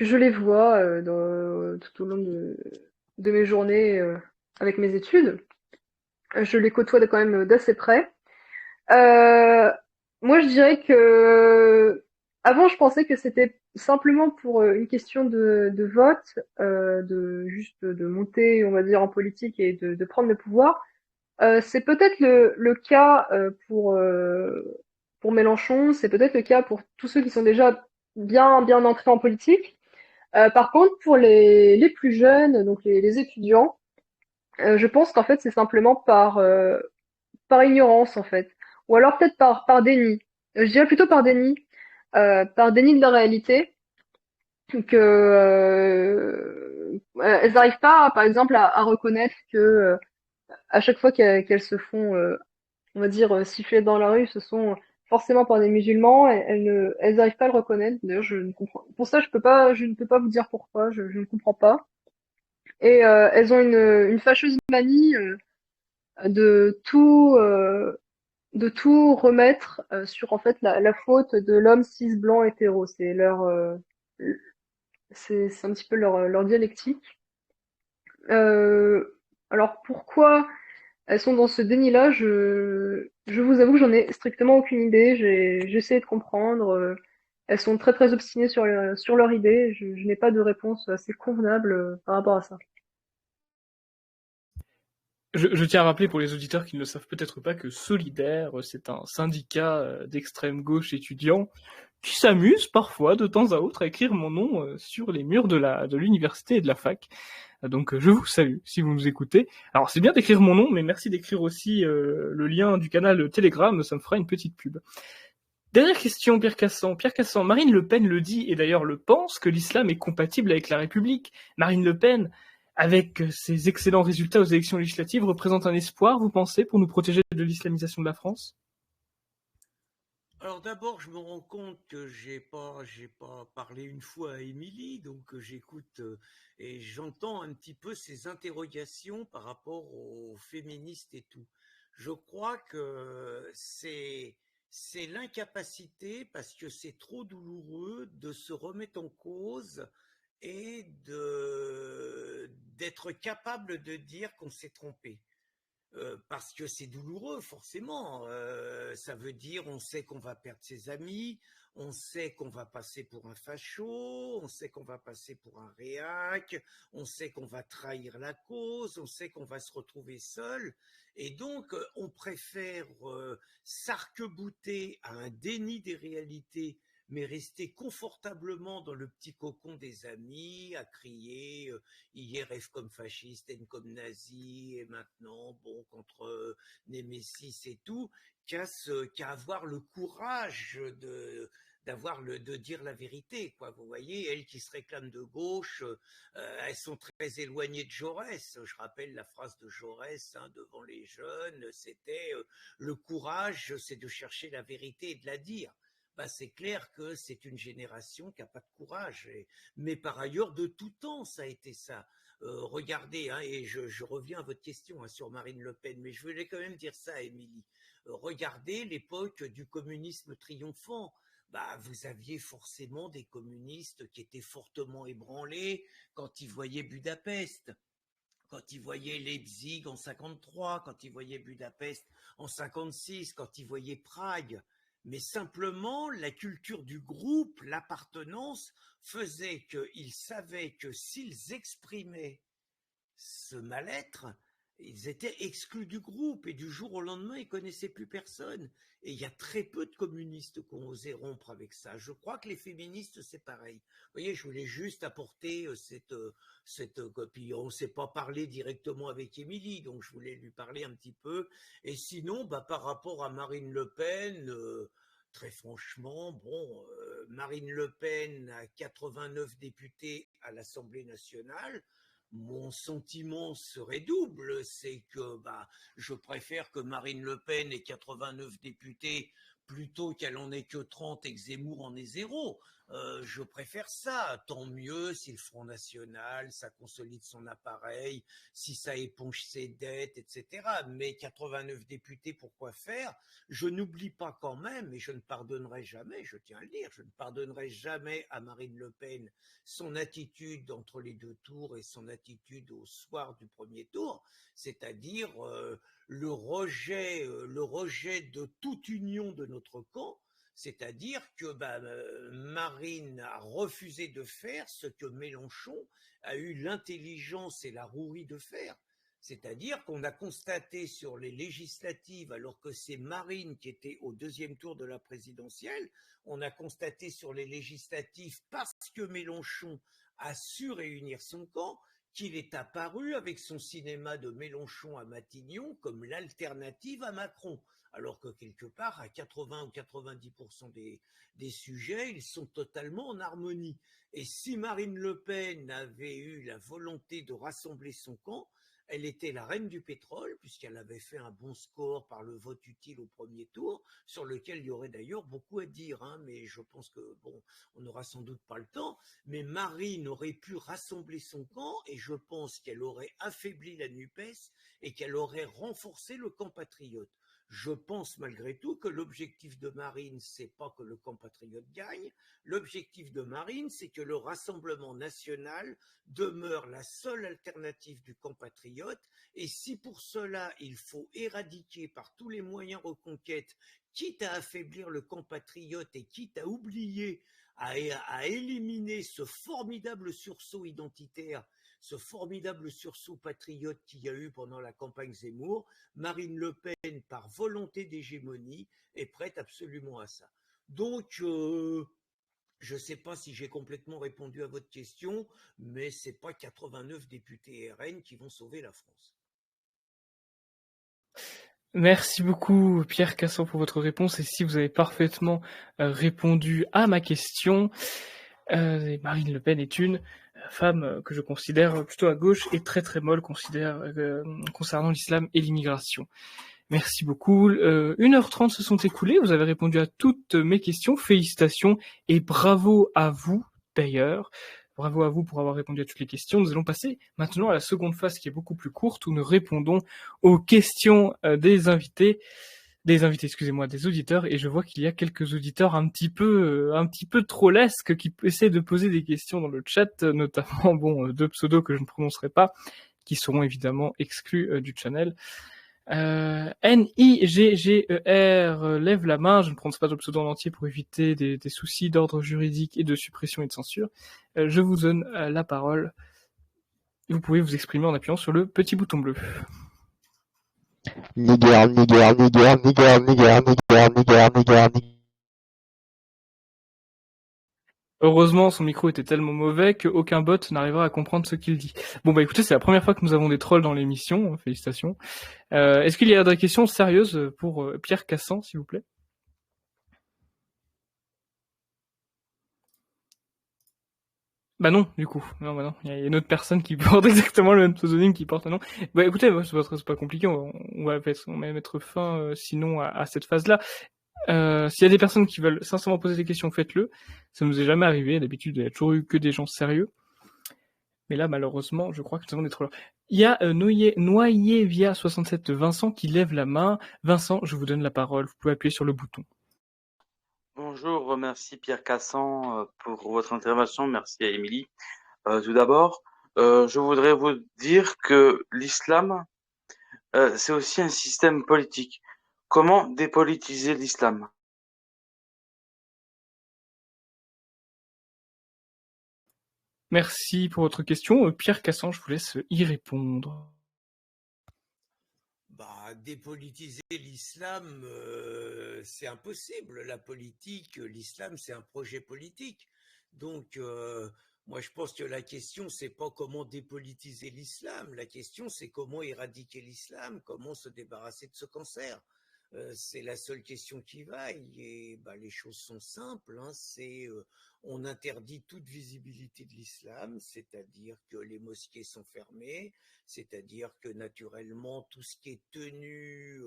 je les vois tout au long de mes journées avec mes études. Je les côtoie quand même d'assez près. Euh, Moi, je dirais que avant, je pensais que c'était simplement pour une question de vote, de juste de monter, on va dire, en politique et de prendre le pouvoir. C'est peut-être le cas pour Mélenchon, c'est peut-être le cas pour tous ceux qui sont déjà bien entrés en politique. Par contre, pour les plus jeunes, donc les étudiants, je pense qu'en fait, c'est simplement par ignorance, en fait. Ou alors peut-être par déni. Je dirais plutôt par déni de la réalité, que elles n'arrivent pas, par exemple, à reconnaître que à chaque fois qu'elles se font, on va dire, siffler dans la rue, ce sont forcément par des musulmans. Elles n'arrivent pas à le reconnaître. D'ailleurs, je ne comprends. Pour ça, je ne peux pas vous dire pourquoi. Je ne comprends pas. Et elles ont une fâcheuse manie de tout de tout remettre sur en fait la faute de l'homme cis blanc hétéro. C'est un petit peu leur dialectique. Euh, alors pourquoi elles sont dans ce déni-là? Je vous avoue que j'en ai strictement aucune idée. J'ai essayé de comprendre. Elles sont très obstinées sur leur idée. Je n'ai pas de réponse assez convenable par rapport à ça. Je tiens à rappeler pour les auditeurs qui ne le savent peut-être pas que Solidaire, c'est un syndicat d'extrême gauche étudiant qui s'amuse parfois de temps à autre à écrire mon nom sur les murs de l'université et de la fac. Donc je vous salue si vous nous écoutez. Alors c'est bien d'écrire mon nom, mais merci d'écrire aussi le lien du canal Telegram, ça me fera une petite pub. Dernière question, Pierre Cassan. Pierre Cassan, Marine Le Pen le dit et d'ailleurs le pense que l'islam est compatible avec la République. Marine Le Pen, avec ses excellents résultats aux élections législatives, représente un espoir, vous pensez, pour nous protéger de l'islamisation de la France? Alors d'abord, je me rends compte que j'ai pas parlé une fois à Émilie, donc j'écoute et j'entends un petit peu ses interrogations par rapport aux féministes et tout. Je crois que c'est l'incapacité, parce que c'est trop douloureux, de se remettre en cause et de d'être capable de dire qu'on s'est trompé. Parce que c'est douloureux, forcément. Ça veut dire, on sait qu'on va perdre ses amis, on sait qu'on va passer pour un facho, on sait qu'on va passer pour un réac, on sait qu'on va trahir la cause, on sait qu'on va se retrouver seul. Et donc, on préfère s'arc-bouter à un déni des réalités mais rester confortablement dans le petit cocon des amis, à crier hier F comme fasciste, N comme nazi, et maintenant, bon, contre Némésis et tout, qu'à avoir le courage de dire la vérité, quoi. Vous voyez, elles qui se réclament de gauche, elles sont très éloignées de Jaurès. Je rappelle la phrase de Jaurès devant les jeunes, c'était le courage, c'est de chercher la vérité et de la dire. C'est clair que c'est une génération qui n'a pas de courage. Mais par ailleurs, de tout temps, ça a été ça. Regardez, et je reviens à votre question sur Marine Le Pen, mais je voulais quand même dire ça, Émilie. Regardez l'époque du communisme triomphant. Vous aviez forcément des communistes qui étaient fortement ébranlés quand ils voyaient Budapest, quand ils voyaient Leipzig en 53, quand ils voyaient Budapest en 56, quand ils voyaient Prague. Mais simplement, la culture du groupe, l'appartenance, faisait qu'ils savaient que s'ils exprimaient ce mal-être, ils étaient exclus du groupe et du jour au lendemain, ils connaissaient plus personne. Et il y a très peu de communistes qui ont osé rompre avec ça. Je crois que les féministes, c'est pareil. Vous voyez, je voulais juste apporter cette copie. On ne s'est pas parlé directement avec Émilie, donc je voulais lui parler un petit peu. Et sinon, par rapport à Marine Le Pen, très franchement, Marine Le Pen a 89 députés à l'Assemblée nationale. Mon sentiment serait double, c'est que je préfère que Marine Le Pen ait 89 députés plutôt qu'elle en ait que 30 et que Zemmour en ait 0. Je préfère ça, tant mieux si le Front National, ça consolide son appareil, si ça éponge ses dettes, etc. Mais 89 députés, pourquoi faire? Je n'oublie pas quand même, et je ne pardonnerai jamais, je tiens à le dire, je ne pardonnerai jamais à Marine Le Pen son attitude entre les deux tours et son attitude au soir du premier tour, c'est-à-dire le rejet de toute union de notre camp. C'est-à-dire que Marine a refusé de faire ce que Mélenchon a eu l'intelligence et la rouerie de faire. C'est-à-dire qu'on a constaté sur les législatives, alors que c'est Marine qui était au deuxième tour de la présidentielle, on a constaté sur les législatives, parce que Mélenchon a su réunir son camp, qu'il est apparu avec son cinéma de Mélenchon à Matignon comme l'alternative à Macron. Alors que quelque part, à 80 ou 90% des sujets, ils sont totalement en harmonie. Et si Marine Le Pen avait eu la volonté de rassembler son camp, elle était la reine du pétrole, puisqu'elle avait fait un bon score par le vote utile au premier tour, sur lequel il y aurait d'ailleurs beaucoup à dire, mais je pense que, on n'aura sans doute pas le temps, mais Marine aurait pu rassembler son camp, et je pense qu'elle aurait affaibli la NUPES, et qu'elle aurait renforcé le camp patriote. Je pense malgré tout que l'objectif de Marine, c'est pas que le camp patriote gagne. L'objectif de Marine, c'est que le Rassemblement national demeure la seule alternative du camp patriote. Et si pour cela, il faut éradiquer par tous les moyens reconquête, quitte à affaiblir le camp patriote et quitte à oublier, à éliminer ce formidable sursaut identitaire, ce formidable sursaut patriote qu'il y a eu pendant la campagne Zemmour, Marine Le Pen, par volonté d'hégémonie, est prête absolument à ça. Donc, je ne sais pas si j'ai complètement répondu à votre question, mais ce n'est pas 89 députés RN qui vont sauver la France. Merci beaucoup Pierre Cassan pour votre réponse, et si vous avez parfaitement répondu à ma question, Marine Le Pen est une femme que je considère plutôt à gauche et très très molle concernant l'islam et l'immigration. Merci beaucoup. 1h30 se sont écoulées, vous avez répondu à toutes mes questions, félicitations et bravo à vous d'ailleurs. Bravo à vous pour avoir répondu à toutes les questions. Nous allons passer maintenant à la seconde phase qui est beaucoup plus courte, où nous répondons aux questions des auditeurs, et je vois qu'il y a quelques auditeurs un petit peu trollesques qui essaient de poser des questions dans le chat, notamment deux pseudos que je ne prononcerai pas, qui seront évidemment exclus du channel. NIGGER lève la main, je ne prononce pas de pseudo en entier pour éviter des soucis d'ordre juridique et de suppression et de censure. Je vous donne la parole. Vous pouvez vous exprimer en appuyant sur le petit bouton bleu. Niger. Heureusement, son micro était tellement mauvais qu'aucun bot n'arrivera à comprendre ce qu'il dit. Bon bah écoutez, c'est la première fois que nous avons des trolls dans l'émission, félicitations. Est-ce qu'il y a des questions sérieuses pour Pierre Cassan, s'il vous plaît? Bah non, du coup. Non, bah non. Il y a une autre personne qui porte exactement le même pseudonyme qui porte un nom. Bah écoutez, c'est pas compliqué, on va mettre fin sinon à cette phase-là. S'il y a des personnes qui veulent sincèrement poser des questions, faites-le. Ça nous est jamais arrivé. D'habitude, il y a toujours eu que des gens sérieux. Mais là, malheureusement, je crois que nous avons des trollers. Il y a Noyer via 67 Vincent qui lève la main. Vincent, je vous donne la parole. Vous pouvez appuyer sur le bouton. Bonjour, merci Pierre Cassan pour votre intervention. Merci à Émilie. Tout d'abord, je voudrais vous dire que l'islam, c'est aussi un système politique. Comment dépolitiser l'islam? Merci pour votre question. Pierre Cassan, je vous laisse y répondre. Dépolitiser l'islam, c'est impossible. La politique, l'islam, c'est un projet politique. Donc, moi, je pense que la question, c'est pas comment dépolitiser l'islam. La question, c'est comment éradiquer l'islam, comment se débarrasser de ce cancer. C'est la seule question qui vaille. Et les choses sont simples. On interdit toute visibilité de l'islam, c'est-à-dire que les mosquées sont fermées, c'est-à-dire que naturellement tout ce qui est tenue,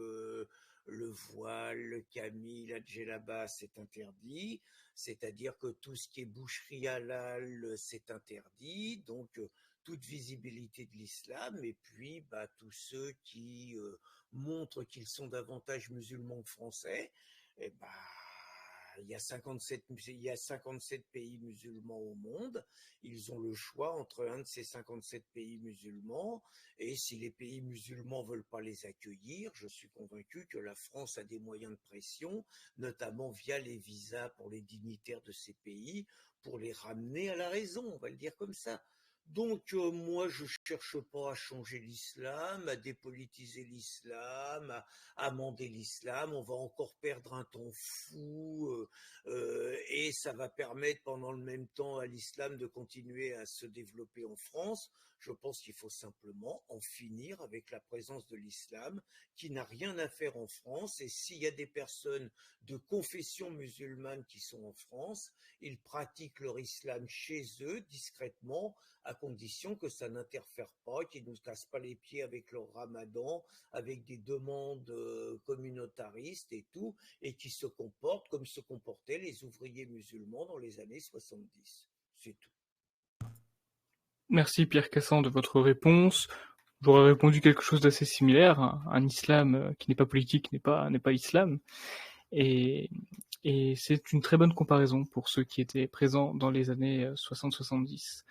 le voile, le camis, la djellaba, c'est interdit, c'est-à-dire que tout ce qui est boucherie halal, c'est interdit, donc toute visibilité de l'islam, et puis tous ceux qui montrent qu'ils sont davantage musulmans que français, il y a 57 pays musulmans au monde. Ils ont le choix entre un de ces 57 pays musulmans, et si les pays musulmans veulent pas les accueillir, je suis convaincu que la France a des moyens de pression, notamment via les visas pour les dignitaires de ces pays, pour les ramener à la raison, on va le dire comme ça. Donc moi je cherche pas à changer l'islam, à dépolitiser l'islam, à amender l'islam. On va encore perdre un temps fou et ça va permettre pendant le même temps à l'islam de continuer à se développer en France. Je pense qu'il faut simplement en finir avec la présence de l'islam qui n'a rien à faire en France. Et s'il y a des personnes de confession musulmane qui sont en France, ils pratiquent leur islam chez eux discrètement, à condition que ça n'interfère pas, qu'ils ne nous cassent pas les pieds avec leur ramadan, avec des demandes communautaristes et tout, et qui se comportent comme se comportaient les ouvriers musulmans dans les années 70. C'est tout. Merci Pierre Cassan de votre réponse. J'aurais répondu quelque chose d'assez similaire. Un islam qui n'est pas politique n'est pas islam. Et c'est une très bonne comparaison pour ceux qui étaient présents dans les années 60-70,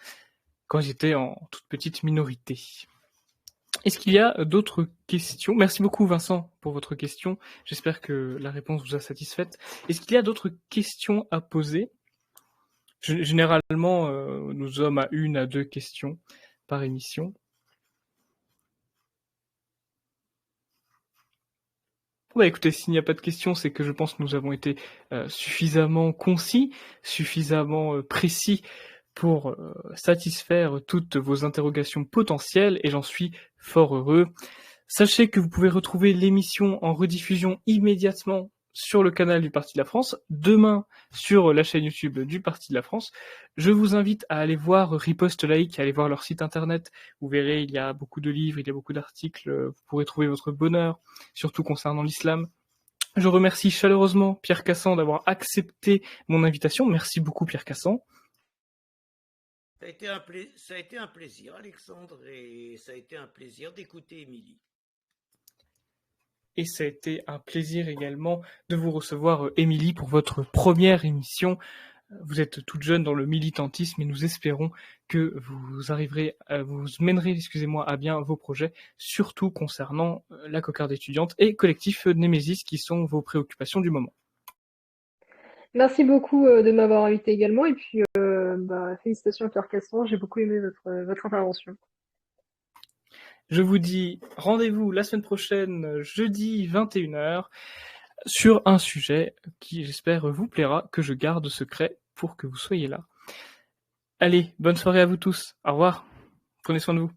quand ils étaient en toute petite minorité. Est-ce qu'il y a d'autres questions? Merci beaucoup Vincent pour votre question. J'espère que la réponse vous a satisfaite. Est-ce qu'il y a d'autres questions à poser? Généralement, nous sommes à 1 à 2 questions par émission. Écoutez, s'il n'y a pas de questions, c'est que je pense que nous avons été suffisamment concis, suffisamment précis pour satisfaire toutes vos interrogations potentielles, et j'en suis fort heureux. Sachez que vous pouvez retrouver l'émission en rediffusion immédiatement sur le canal du Parti de la France, demain sur la chaîne YouTube du Parti de la France. Je vous invite à aller voir Riposte Laïque, à aller voir leur site internet. Vous verrez, il y a beaucoup de livres, il y a beaucoup d'articles, vous pourrez trouver votre bonheur, surtout concernant l'islam. Je remercie chaleureusement Pierre Cassan d'avoir accepté mon invitation. Merci beaucoup Pierre Cassan. Ça a été un plaisir, Alexandre, et ça a été un plaisir d'écouter Émilie. Et ça a été un plaisir également de vous recevoir, Émilie, pour votre première émission. Vous êtes toute jeune dans le militantisme et nous espérons que vous arriverez, vous mènerez, à bien vos projets, surtout concernant la cocarde étudiante et collectif Némésis, qui sont vos préoccupations du moment. Merci beaucoup de m'avoir invité également, et puis félicitations à Pierre Cassan, j'ai beaucoup aimé votre intervention. Je vous dis rendez-vous la semaine prochaine, jeudi 21h, sur un sujet qui, j'espère, vous plaira, que je garde secret pour que vous soyez là. Allez, bonne soirée à vous tous. Au revoir. Prenez soin de vous.